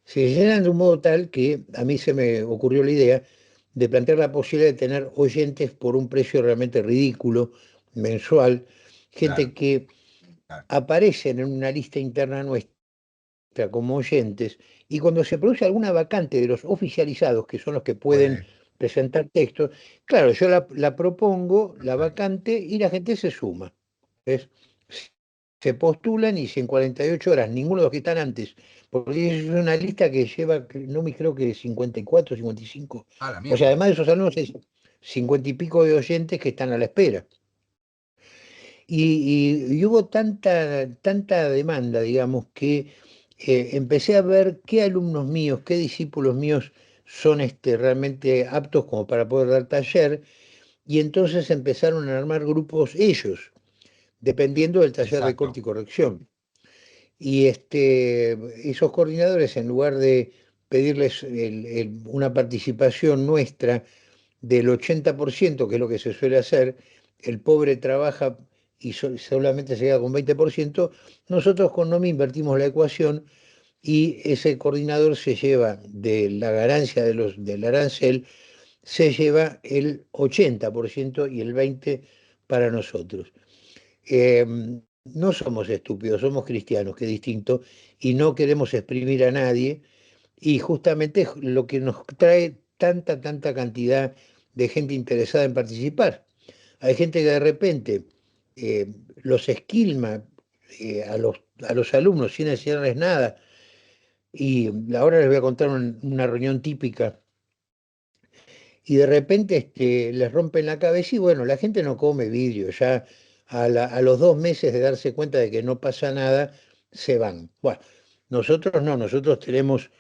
Se llenan de un modo tal que a mí se me ocurrió la idea de plantear la posibilidad de tener oyentes por un precio realmente ridículo, mensual, Claro, gente que claro. aparecen en una lista interna nuestra como oyentes, y cuando se produce alguna vacante de los oficializados, que son los que pueden Puede, presentar textos, claro, yo la propongo, la perfecto. vacante, y la gente se suma. ¿Ves? Se postulan y si en 48 horas ninguno de los que están antes, porque es una lista que lleva, no me creo que 54, 55, a la o sea, miércoles. además de esos alumnos, es 50 y pico de oyentes que están a la espera. Y hubo tanta demanda, digamos, que empecé a ver qué alumnos míos, qué discípulos míos son realmente aptos como para poder dar taller, y entonces empezaron a armar grupos ellos, dependiendo del taller de corte Exacto. y corrección. Y esos coordinadores, en lugar de pedirles una participación nuestra del 80%, que es lo que se suele hacer, el pobre trabaja y solamente se queda con 20%, nosotros con NOMI invertimos la ecuación y ese coordinador se lleva de la ganancia del arancel, se lleva el 80% y el 20% para nosotros. No somos estúpidos, somos cristianos, que es distinto, y no queremos exprimir a nadie, y justamente es lo que nos trae tanta cantidad de gente interesada en participar. Hay gente que de repente los esquilma a los alumnos sin enseñarles nada, y ahora les voy a contar una reunión típica, y de repente les rompen la cabeza y bueno, la gente no come vidrio, ya a los 2 meses de darse cuenta de que no pasa nada, se van. Bueno, nosotros no, nosotros tenemos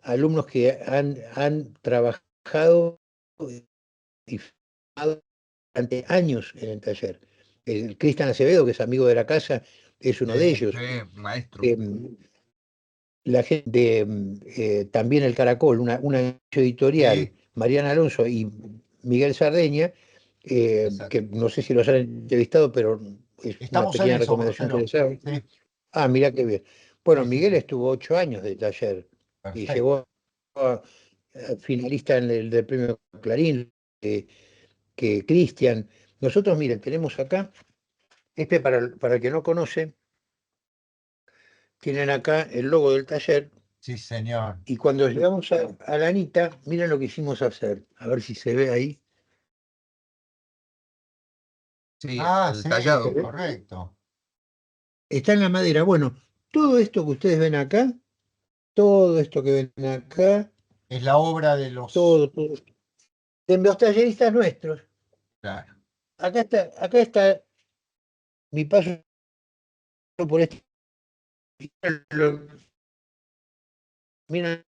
alumnos que han trabajado y formado durante años en el taller. El Cristian Acevedo, que es amigo de la casa, es uno de ellos. Maestro. Em, la gente, también el Caracol, una editorial, Sí, Mariana Alonso y Miguel Sardeña, que exacto. no sé si los han entrevistado, pero es una Estamos en pequeña eso, recomendación que Marcelo. les hago. Sí, Ah, mirá qué bien. Bueno, sí, sí, Miguel sí. estuvo 8 años de taller y Perfecto. llegó a finalista en el del premio Clarín, que Cristian. Nosotros, miren, tenemos acá, para el que no conoce, tienen acá el logo del taller. Sí, señor. Y cuando llegamos a la Anita, miren lo que hicimos hacer. A ver si se ve ahí. Sí, Ah, el sí, ¿Se tallado. ve? correcto. Está en la madera. Bueno, todo esto que ustedes ven acá, todo esto que ven acá, Es la obra de los... todo. De los talleristas nuestros. Claro. Acá está mi paso por este. Miren,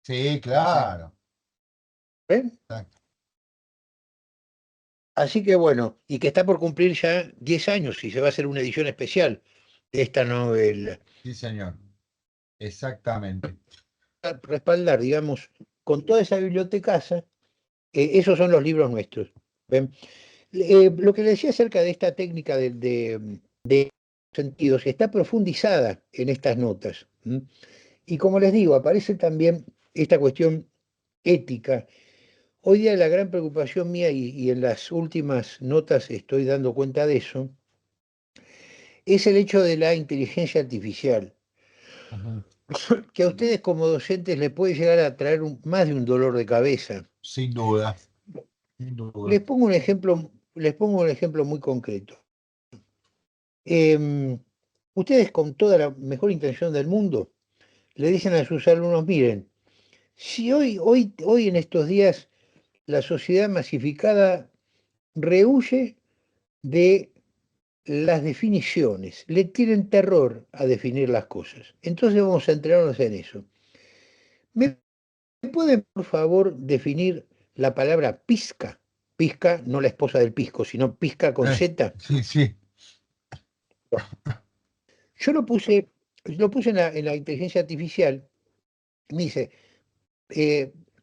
Sí, claro. ¿ven? Exacto. Así que bueno, y que está por cumplir ya 10 años y se va a hacer una edición especial de esta novela. Sí, señor. Exactamente. Respaldar, digamos, con toda esa bibliotecaza, esos son los libros nuestros. ¿Ven? Lo que le decía acerca de esta técnica de sentidos está profundizada en estas notas. ¿M? Y como les digo, aparece también esta cuestión ética. Hoy día la gran preocupación mía, y en las últimas notas estoy dando cuenta de eso, es el hecho de la inteligencia artificial, Ujú. que a ustedes como docentes les puede llegar a traer más de un dolor de cabeza. Sin duda, sin Les duda. pongo un ejemplo, les pongo un ejemplo muy concreto. Em, Ustedes con toda la mejor intención del mundo le dicen a sus alumnos, miren, si hoy en estos días la sociedad masificada rehúye de las definiciones, le tienen terror a definir las cosas. Entonces vamos a entrenarnos en eso. ¿Me pueden, por favor, definir la palabra pizca? Pizca, no la esposa del pisco, sino pizca con Z. Sí, sí. Yo lo puse en la inteligencia artificial, me dice,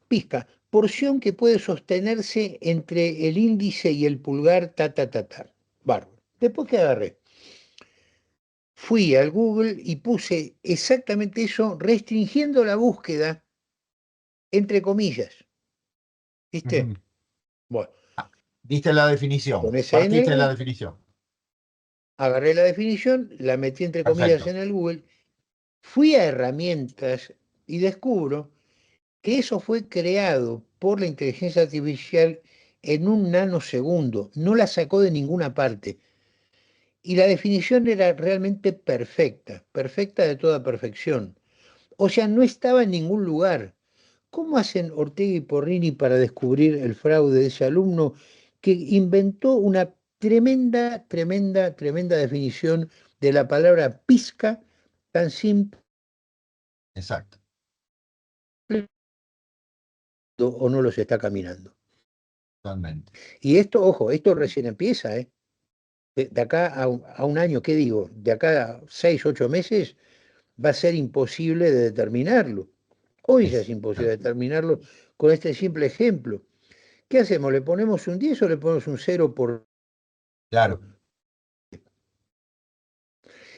pizca, porción que puede sostenerse entre el índice y el pulgar, ta, ta, ta, ta. Bárbaro. Después que agarré, fui al Google y puse exactamente eso, restringiendo la búsqueda, entre comillas. ¿Viste? Ujú. Bueno, Diste la definición, con esa partiste de la N, definición. agarré la definición, la metí entre comillas Perfecto. en el Google, fui a herramientas y descubro que eso fue creado por la inteligencia artificial en un nanosegundo, no la sacó de ninguna parte. Y la definición era realmente perfecta, perfecta de toda perfección. O sea, no estaba en ningún lugar. ¿Cómo hacen Ortega y Porrini para descubrir el fraude de ese alumno que inventó una tremenda, tremenda, tremenda definición de la palabra pizca tan simple Exacto. o no los está caminando? Totalmente. Y esto, ojo, esto recién empieza, ¿eh? De acá a un año, ¿qué digo? De acá a 6, 8 meses va a ser imposible de determinarlo. Hoy ya es imposible Exacto. determinarlo con este simple ejemplo. ¿Qué hacemos? ¿Le ponemos un 10 o le ponemos un 0 por...? Claro.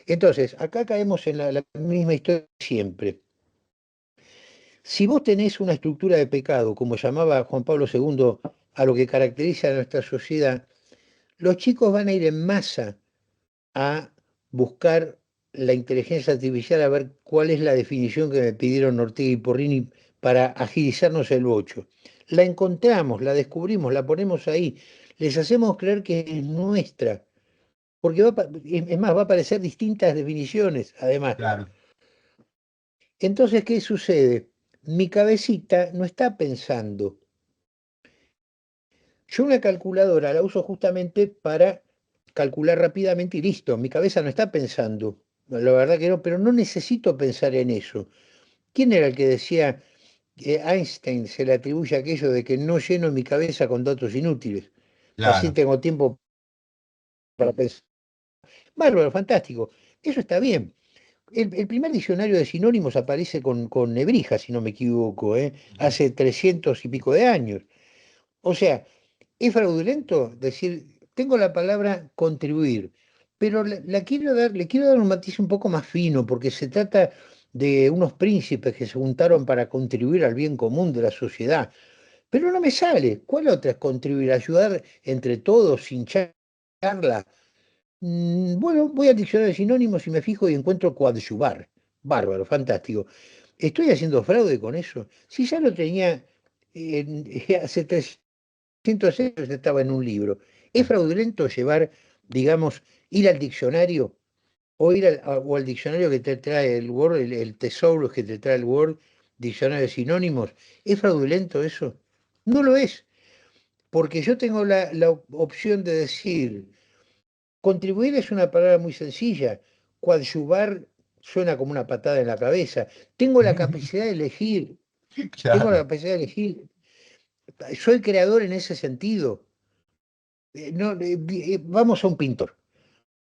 Entonces, acá caemos en la misma historia siempre. Si vos tenés una estructura de pecado, como llamaba Juan Pablo II a lo que caracteriza a nuestra sociedad, los chicos van a ir en masa a buscar la inteligencia artificial a ver cuál es la definición que me pidieron Ortega y Porrini para agilizarnos el bocho. La encontramos, la descubrimos, la ponemos ahí, les hacemos creer que es nuestra, porque es más, va a aparecer distintas definiciones, además. Claro. Entonces, ¿qué sucede? Mi cabecita no está pensando. Yo una calculadora la uso justamente para calcular rápidamente y listo. Mi cabeza no está pensando. La verdad que no, pero no necesito pensar en eso. ¿Quién era el que decía que Einstein se le atribuye aquello de que no lleno mi cabeza con datos inútiles? Así Claro. tengo tiempo para pensar. Bárbaro, fantástico. Eso está bien. El primer diccionario de sinónimos aparece con Nebrija, si no me equivoco, ¿eh? Ujú. Hace 300 y pico de años. O sea, es fraudulento decir, tengo la palabra contribuir, pero le quiero dar un matiz un poco más fino, porque se trata de unos príncipes que se juntaron para contribuir al bien común de la sociedad. Pero no me sale. ¿Cuál otra es contribuir? Ayudar entre todos sin charla. Bueno, voy al diccionario de sinónimos y me fijo y encuentro coadyuvar. Bárbaro, fantástico. ¿Estoy haciendo fraude con eso? Si ya lo tenía hace 300 años, estaba en un libro. ¿Es fraudulento llevar, digamos, ir al diccionario o ir o al diccionario que te trae el Word, el tesoro que te trae el Word, diccionario de sinónimos? ¿Es fraudulento eso? No lo es, porque yo tengo la opción de decir, contribuir es una palabra muy sencilla, coadyuvar suena como una patada en la cabeza. Tengo la capacidad de elegir, tengo la Claro. capacidad de elegir. Soy creador en ese sentido. No, vamos a un pintor.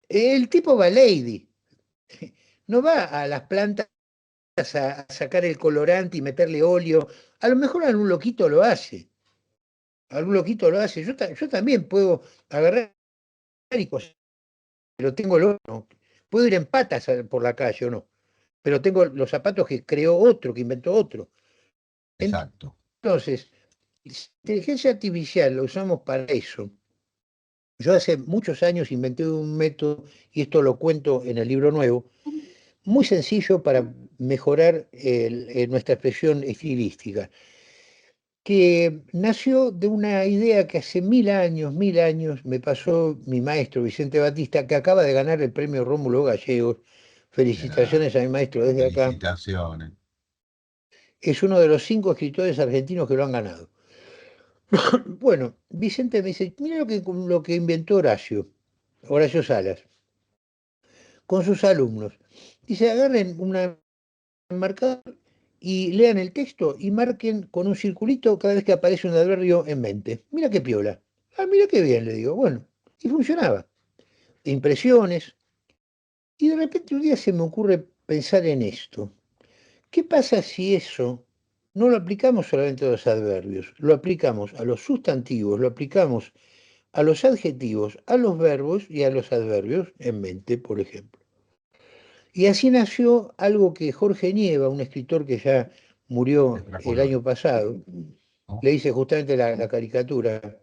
El tipo va lady, no va a las plantas a sacar el colorante y meterle óleo. A lo mejor algún loquito lo hace, algún loquito lo hace. Yo también puedo agarrar y pero tengo el horno. Puedo ir en patas por la calle o no, pero tengo los zapatos que creó otro, que inventó otro. Exacto. Entonces, inteligencia artificial lo usamos para eso. Yo hace muchos años inventé un método, y esto lo cuento en el libro nuevo, muy sencillo para mejorar nuestra expresión estilística, que nació de una idea que hace 1000 años, me pasó mi maestro Vicente Batista, que acaba de ganar el premio Rómulo Gallegos. Mirá, Felicitaciones a mi maestro desde acá. felicitaciones. Es uno de los 5 escritores argentinos que lo han ganado. Bueno, Vicente me dice, mira lo que inventó Horacio Salas, con sus alumnos. Dice, agarren una marcador y lean el texto y marquen con un circulito cada vez que aparece un adverbio en mente. Mira qué piola. Ah, mira qué bien, le digo. Bueno, y funcionaba. Impresiones. Y de repente un día se me ocurre pensar en esto. ¿Qué pasa si eso no lo aplicamos solamente a los adverbios? Lo aplicamos a los sustantivos, lo aplicamos a los adjetivos, a los verbos y a los adverbios en mente, por ejemplo. Y así nació algo que Jorge Nieva, un escritor que ya murió el Extracolor, año pasado, ¿no? le hice justamente la caricatura.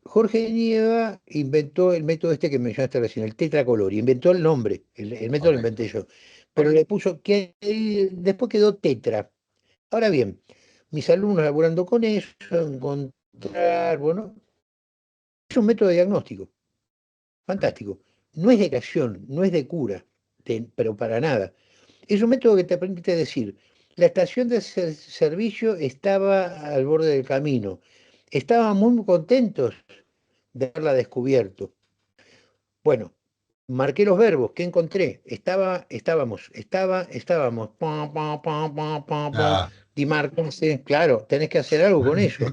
Jorge Nieva inventó el método este que mencionaste recién, el tetracolor, y inventó el nombre, el método lo inventé Correcto. yo, pero le puso que después quedó tetra. Ahora bien, mis alumnos laburando con eso, encontrar, bueno, es un método diagnóstico, fantástico. No es de creación, no es de cura, pero para nada. Es un método que te permite decir, la estación de servicio estaba al borde del camino. Estaban muy contentos de haberla descubierto. Bueno, marqué los verbos, ¿qué encontré? Estábamos, pam, pam, pam, pam, pam, pam, Ah. dimarcarse, claro, tenés que hacer algo con eso.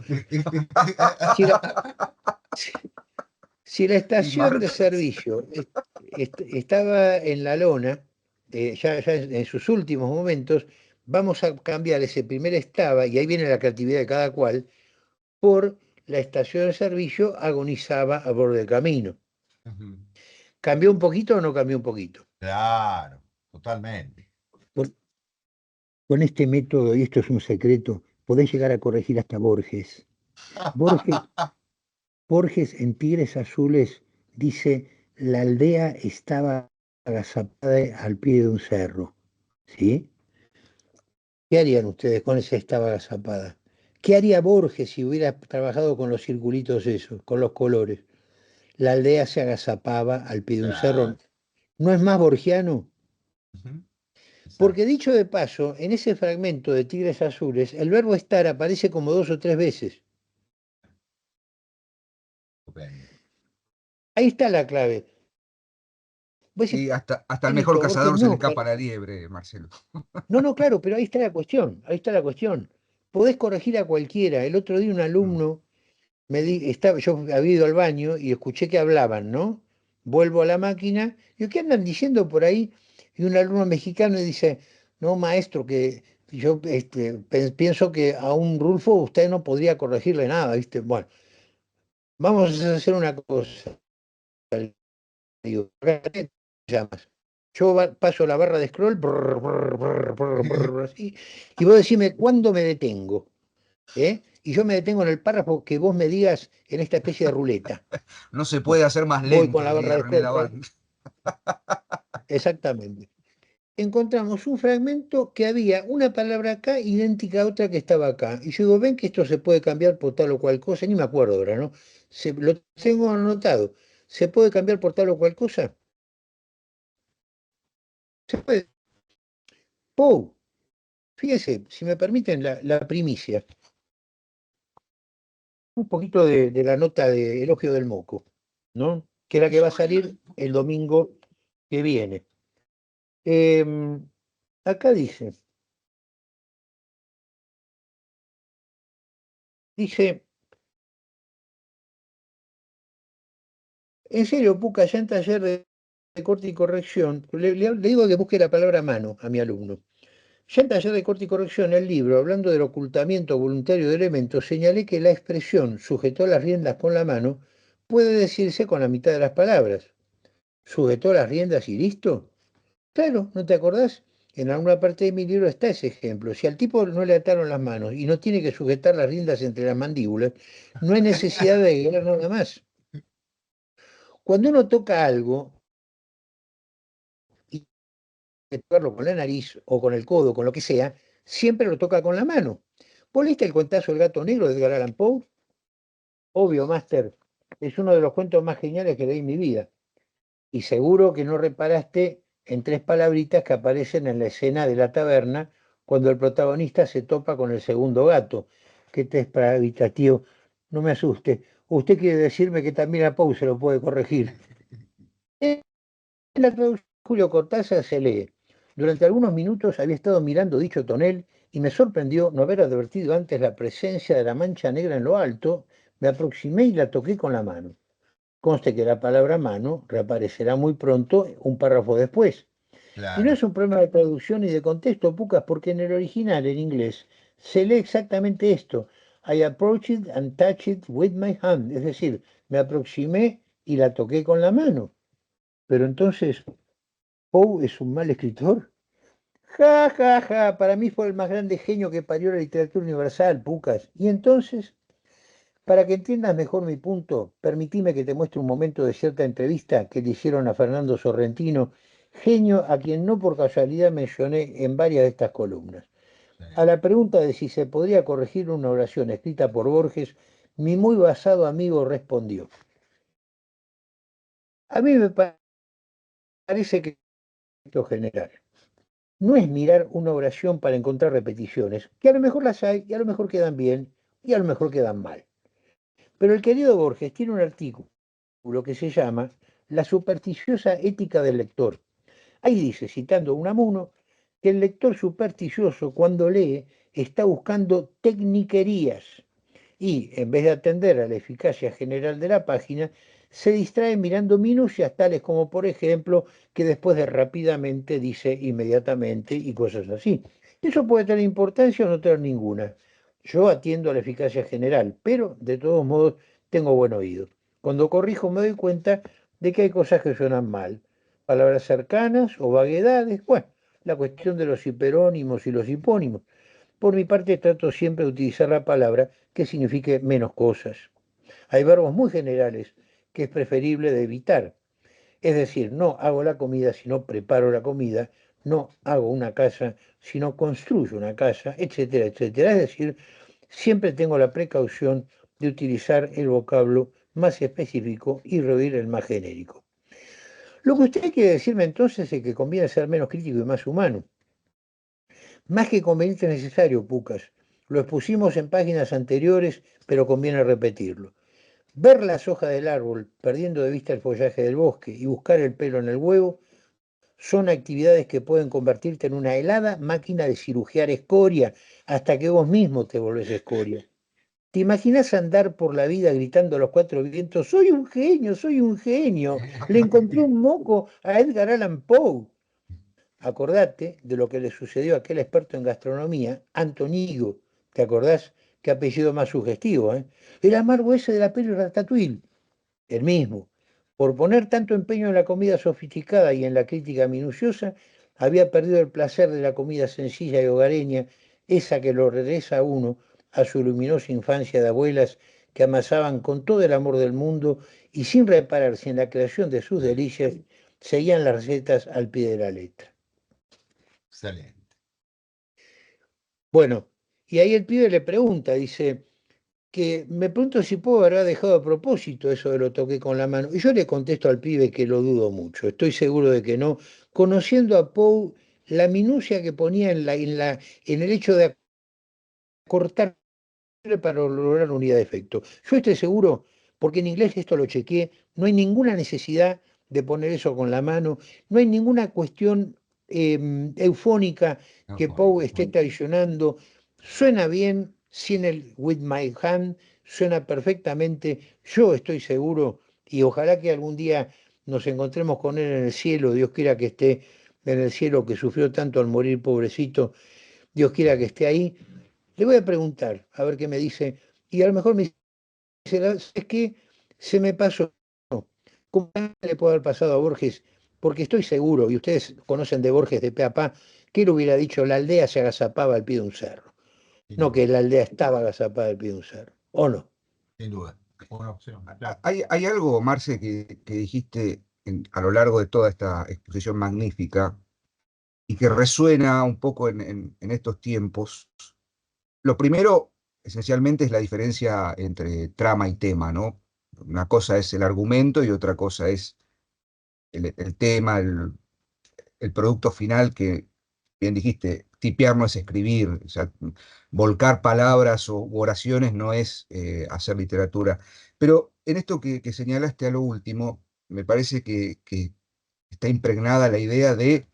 Si la, si- si la Y estación de marcas. servicio estaba en la lona, ya en sus últimos momentos, vamos a cambiar ese primer estaba, y ahí viene la creatividad de cada cual, por la estación de servicio agonizaba a borde del camino. Ujú. ¿Cambió un poquito o no cambió un poquito? Claro, totalmente. Con, con este método, y esto es un secreto, podés llegar a corregir hasta Borges. Borges, Borges en Tigres Azules dice, la aldea estaba agazapada al pie de un cerro. ¿Sí? ¿Qué harían ustedes con esa estaba agazapada? ¿Qué haría Borges si hubiera trabajado con los circulitos esos, con los colores? La aldea se agazapaba al pie de un cerro. Claro. ¿No es más borgiano? Ujú. Exacto. Porque dicho de paso, en ese fragmento de Tigres Azules, el verbo estar aparece como 2 o 3 veces. Estupendo. Ahí está la clave. Vos decís, Y hasta el mejor Benito, Borges, cazador se le no, escapa la liebre, Marcelo. no, no, claro, pero ahí está la cuestión, ahí está la cuestión. Podés corregir a cualquiera. El otro día un Mm. alumno yo había ido al baño y escuché que hablaban, ¿no? Vuelvo a la máquina, y ¿qué andan diciendo por ahí? Y un alumno mexicano dice, no, maestro, que yo pienso que a un Rulfo usted no podría corregirle nada, ¿viste? Bueno, vamos a hacer una cosa, le digo, ¿qué te llamas? Yo paso la barra de scroll, brr, brr, brr, brr, brr, así, y vos decime cuándo me detengo, ¿eh? Y yo me detengo en el párrafo que vos me digas en esta especie de ruleta. No se Bueno, puede hacer más voy con lento, la barra diría de René scroll, Laván. exactamente. Encontramos un fragmento que había una palabra acá idéntica a otra que estaba acá. Y yo digo, ven que esto se puede cambiar por tal o cual cosa, ni me acuerdo ahora, ¿no? Lo tengo anotado. ¿Se puede cambiar por tal o cual cosa? Se puede. ¡Pou! Fíjese, si me permiten la primicia, un poquito de la nota de Elogio del Moco, ¿no? Que es la que va a salir el domingo que viene. Em, Acá dice, en serio, Puca, ya en taller de corte y corrección, le digo que busque la palabra mano a mi alumno. Ya en taller de corte y corrección, el libro, hablando del ocultamiento voluntario de elementos, señalé que la expresión sujetó las riendas con la mano puede decirse con la mitad de las palabras. ¿Sujetó las riendas y listo? Claro, ¿no te acordás? En alguna parte de mi libro está ese ejemplo. Si al tipo no le ataron las manos y no tiene que sujetar las riendas entre las mandíbulas, no hay necesidad de agregar nada más. Cuando uno toca algo, y que tocarlo con la nariz o con el codo, con lo que sea, siempre lo toca con la mano. ¿Vos leíste el cuentazo del gato negro de Edgar Allan Poe? Obvio, Master, es uno de los cuentos más geniales que leí en mi vida. Y seguro que no reparaste en tres palabritas que aparecen en la escena de la taberna cuando el protagonista se topa con el segundo gato. ¿Qué tres palabritas, tío? No me asuste. Usted quiere decirme que también a Poe se lo puede corregir. En la traducción de Julio Cortázar se lee: durante algunos minutos había estado mirando dicho tonel y me sorprendió no haber advertido antes la presencia de la mancha negra en lo alto. Me aproximé y la toqué con la mano. Conste que la palabra mano reaparecerá muy pronto, un párrafo después. Y no Claro, es un problema de traducción ni de contexto, Pucas, porque en el original, en inglés, se lee exactamente esto. I approached and touched it with my hand. Es decir, me aproximé y la toqué con la mano. Pero entonces, ¿Poe es un mal escritor? Ja, ja, ja, para mí fue el más grande genio que parió la literatura universal, Pucas. Y entonces, para que entiendas mejor mi punto, permitime que te muestre un momento de cierta entrevista que le hicieron a Fernando Sorrentino, genio a quien no por casualidad mencioné en varias de estas columnas. sí. A la pregunta de si se podría corregir una oración escrita por Borges, mi muy basado amigo respondió: a mí me parece que lo general no es mirar una oración para encontrar repeticiones, que a lo mejor las hay y a lo mejor quedan bien y a lo mejor quedan mal. Pero el querido Borges tiene un artículo que se llama La supersticiosa ética del lector. Ahí dice, citando a Unamuno, que el lector supersticioso cuando lee está buscando tecniquerías y, en vez de atender a la eficacia general de la página, se distrae mirando minucias tales como, por ejemplo, que después de rápidamente dice inmediatamente y cosas así. Eso puede tener importancia o no tener ninguna. Yo atiendo a la eficacia general, pero de todos modos tengo buen oído. Cuando corrijo me doy cuenta de que hay cosas que suenan mal, palabras cercanas o vaguedades. Bueno, la cuestión de los hiperónimos y los hipónimos. Por mi parte trato siempre de utilizar la palabra que signifique menos cosas. Hay verbos muy generales que es preferible de evitar. Es decir, no hago la comida, sino preparo la comida, no hago una casa, sino construyo una casa, etcétera, etcétera. Es decir, siempre tengo la precaución de utilizar el vocablo más específico y rehuir el más genérico. Lo que usted quiere decirme entonces es que conviene ser menos crítico y más humano. Más que conveniente es necesario, Pucas. Lo expusimos en páginas anteriores, pero conviene repetirlo. Ver las hojas del árbol perdiendo de vista el follaje del bosque y buscar el pelo en el huevo son actividades que pueden convertirte en una helada máquina de cirugiar escoria hasta que vos mismo te volvés escoria. ¿Te imaginas andar por la vida gritando a los cuatro vientos: soy un genio, soy un genio? Le encontré un moco a Edgar Allan Poe. Acordate de lo que le sucedió a aquel experto en gastronomía, Antonigo. ¿Te acordás? Qué apellido más sugestivo, ¿eh? El amargo ese de la peli Ratatouille, el mismo. Por poner tanto empeño en la comida sofisticada y en la crítica minuciosa, había perdido el placer de la comida sencilla y hogareña, esa que lo regresa a uno a su luminosa infancia de abuelas que amasaban con todo el amor del mundo y sin repararse en la creación de sus delicias, seguían las recetas al pie de la letra. Excelente. Bueno, y ahí el pibe le pregunta, dice, que me pregunto si puedo haber dejado a propósito eso de lo toqué con la mano. Y yo le contesto al pibe que lo dudo mucho, estoy seguro de que no. Conociendo a Poe, la minucia que ponía en el hecho de cortar para lograr unidad de efecto. Yo estoy seguro, porque en inglés esto lo chequeé, no hay ninguna necesidad de poner eso con la mano, no hay ninguna cuestión eufónica No que fue. Poe esté traicionando. Suena bien, sin el with my hand, suena perfectamente. Yo estoy seguro, y ojalá que algún día nos encontremos con él en el cielo, Dios quiera que esté en el cielo, que sufrió tanto al morir, pobrecito, Dios quiera que esté ahí. Le voy a preguntar, a ver qué me dice, y a lo mejor me dice: es que se me pasó. ¿Cómo le puede haber pasado a Borges? Porque estoy seguro, y ustedes conocen de Borges de pe a pa, que él hubiera dicho: la aldea se agazapaba al pie de un cerro. Sin No duda, que la aldea estaba agazapada al pie de un cerro. ¿O no? sin duda. una opción. Claro. Hay algo, Marce, que dijiste a lo largo de toda esta exposición magnífica y que resuena un poco en estos tiempos. Lo primero, esencialmente, es la diferencia entre trama y tema, ¿no? Una cosa es el argumento y otra cosa es el tema, el producto final que, bien dijiste, tipear no es escribir, o sea, volcar palabras o oraciones no es hacer literatura. Pero en esto que señalaste a lo último, me parece que está impregnada la idea de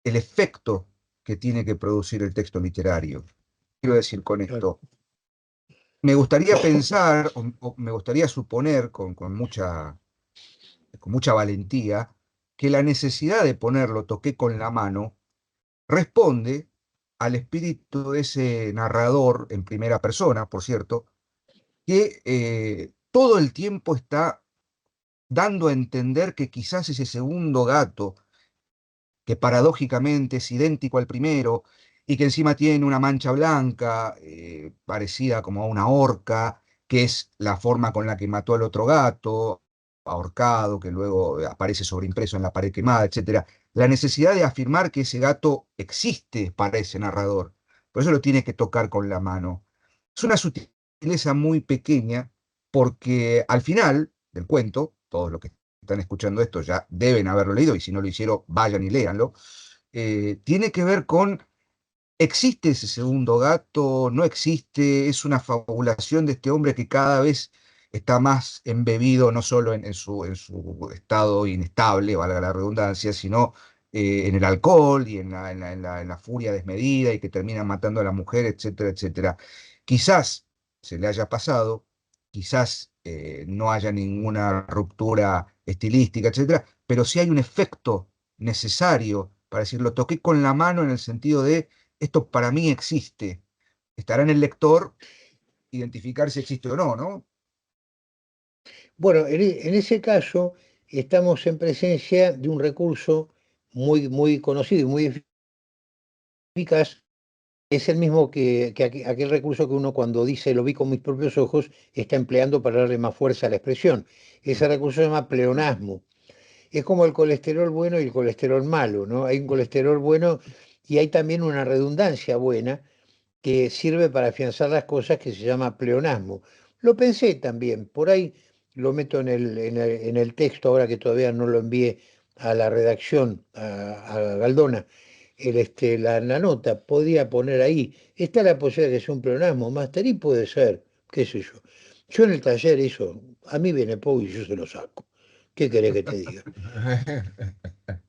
el efecto que tiene que producir el texto literario. Quiero decir con Claro. esto, me gustaría pensar, o me gustaría suponer con mucha valentía, que la necesidad de ponerlo toqué con la mano responde al espíritu de ese narrador en primera persona, por cierto, que todo el tiempo está dando a entender que quizás ese segundo gato, que paradójicamente es idéntico al primero y que encima tiene una mancha blanca, parecida como a una horca, que es la forma con la que mató al otro gato, ahorcado, que luego aparece sobreimpreso en la pared quemada, etcétera. La necesidad de afirmar que ese gato existe para ese narrador. Por eso lo tiene que tocar con la mano. Es una sutileza muy pequeña porque al final del cuento, todos los que están escuchando esto ya deben haberlo leído y si no lo hicieron, vayan y léanlo. Tiene que ver con, ¿existe ese segundo gato? ¿No existe? Es una fabulación de este hombre que cada vez está más embebido, no solo en su estado inestable, valga la redundancia, sino en el alcohol y en la furia desmedida y que termina matando a la mujer, etcétera, etcétera. Quizás se le haya pasado, quizás no haya ninguna ruptura estilística, etcétera, pero sí hay un efecto necesario para decirlo. Toqué con la mano en el sentido de esto para mí existe. Estará en el lector identificar si existe o no, ¿no? Bueno, en ese caso estamos en presencia de un recurso muy, muy conocido y muy eficaz. Es el mismo que aquel recurso que uno cuando dice lo vi con mis propios ojos está empleando para darle más fuerza a la expresión. Ese recurso se llama pleonasmo. Es como el colesterol bueno y el colesterol malo, ¿no? Hay un colesterol bueno y hay también una redundancia buena que sirve para afianzar las cosas que se llama pleonasmo. Lo pensé también, por ahí lo meto en el texto, ahora que todavía no lo envié a la redacción, a Galdona, la nota, podría poner ahí, está la posibilidad de que sea un pleonasmo, Master, y puede ser, qué sé yo. Yo en el taller eso, a mí viene Pau y yo se lo saco. ¿Qué querés que te diga?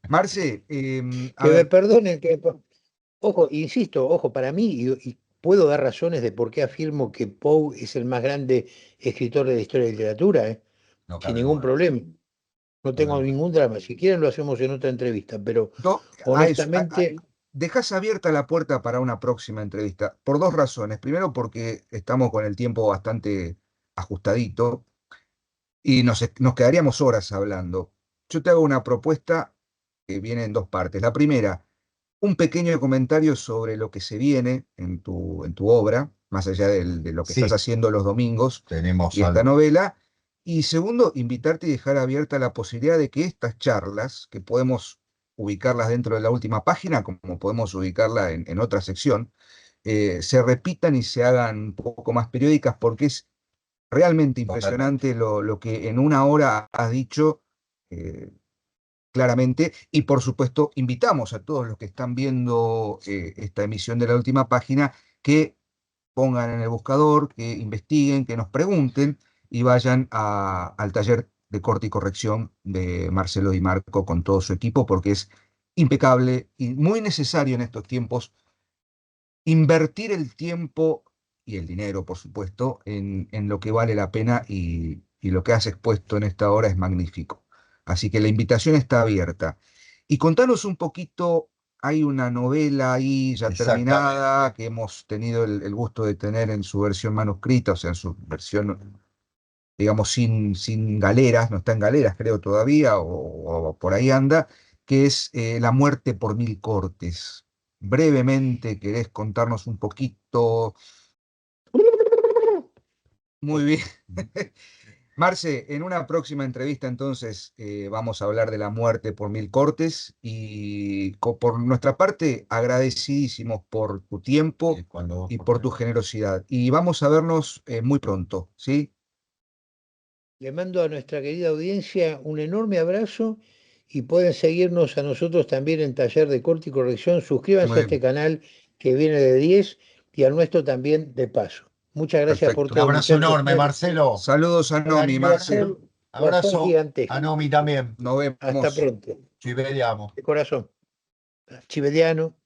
Marce, a Que me ver, perdonen, ojo, insisto, ojo, para mí, y puedo dar razones de por qué afirmo que Poe es el más grande escritor de la historia de la literatura, No sin cabe ningún duda. problema. No No cabe tengo duda. ningún drama. Si quieren lo hacemos en otra entrevista, pero a eso, honestamente, dejas abierta la puerta para una próxima entrevista, por dos razones. Primero, porque estamos con el tiempo bastante ajustadito y nos quedaríamos horas hablando. Yo te hago una propuesta que viene en dos partes. La primera, un pequeño comentario sobre lo que se viene en tu obra, más allá de lo que estás Sí, haciendo los domingos tenemos y esta algo. novela. Y segundo, invitarte y dejar abierta la posibilidad de que estas charlas, que podemos ubicarlas dentro de la última página, como podemos ubicarla en otra sección, se repitan y se hagan un poco más periódicas, porque es realmente Totalmente. impresionante lo que en una hora has dicho. eh, Claramente, y por supuesto invitamos a todos los que están viendo esta emisión de la última página que pongan en el buscador, que investiguen, que nos pregunten y vayan al taller de corte y corrección de Marcelo Di Marco con todo su equipo, porque es impecable y muy necesario en estos tiempos invertir el tiempo y el dinero, por supuesto, en lo que vale la pena y lo que has expuesto en esta hora es magnífico. Así que la invitación está abierta. Y contanos un poquito, hay una novela ahí ya terminada Exactamente. que hemos tenido el gusto de tener en su versión manuscrita, o sea, en su versión, digamos, sin galeras, no está en galeras creo todavía, o por ahí anda, que es La muerte por mil cortes. Brevemente, ¿querés contarnos un poquito? Muy bien. Marce, en una próxima entrevista entonces vamos a hablar de la muerte por 1000 cortes y por nuestra parte agradecidísimos por tu tiempo Cuando y por tu generosidad. Y vamos a vernos muy pronto, ¿sí? Le mando a nuestra querida audiencia un enorme abrazo y pueden seguirnos a nosotros también en Taller de Corte y Corrección. Suscríbanse a Muy este bien, canal que viene de 10 y al nuestro también de paso. Muchas gracias por un perfecto. todo, abrazo muchachos. enorme, Marcelo. Saludos a Un Nomi, Marce. corazón Abrazo a gigantesco. Nomi también. Nos Hasta vemos. pronto. Ci vediamo. De corazón. Ci vediamo.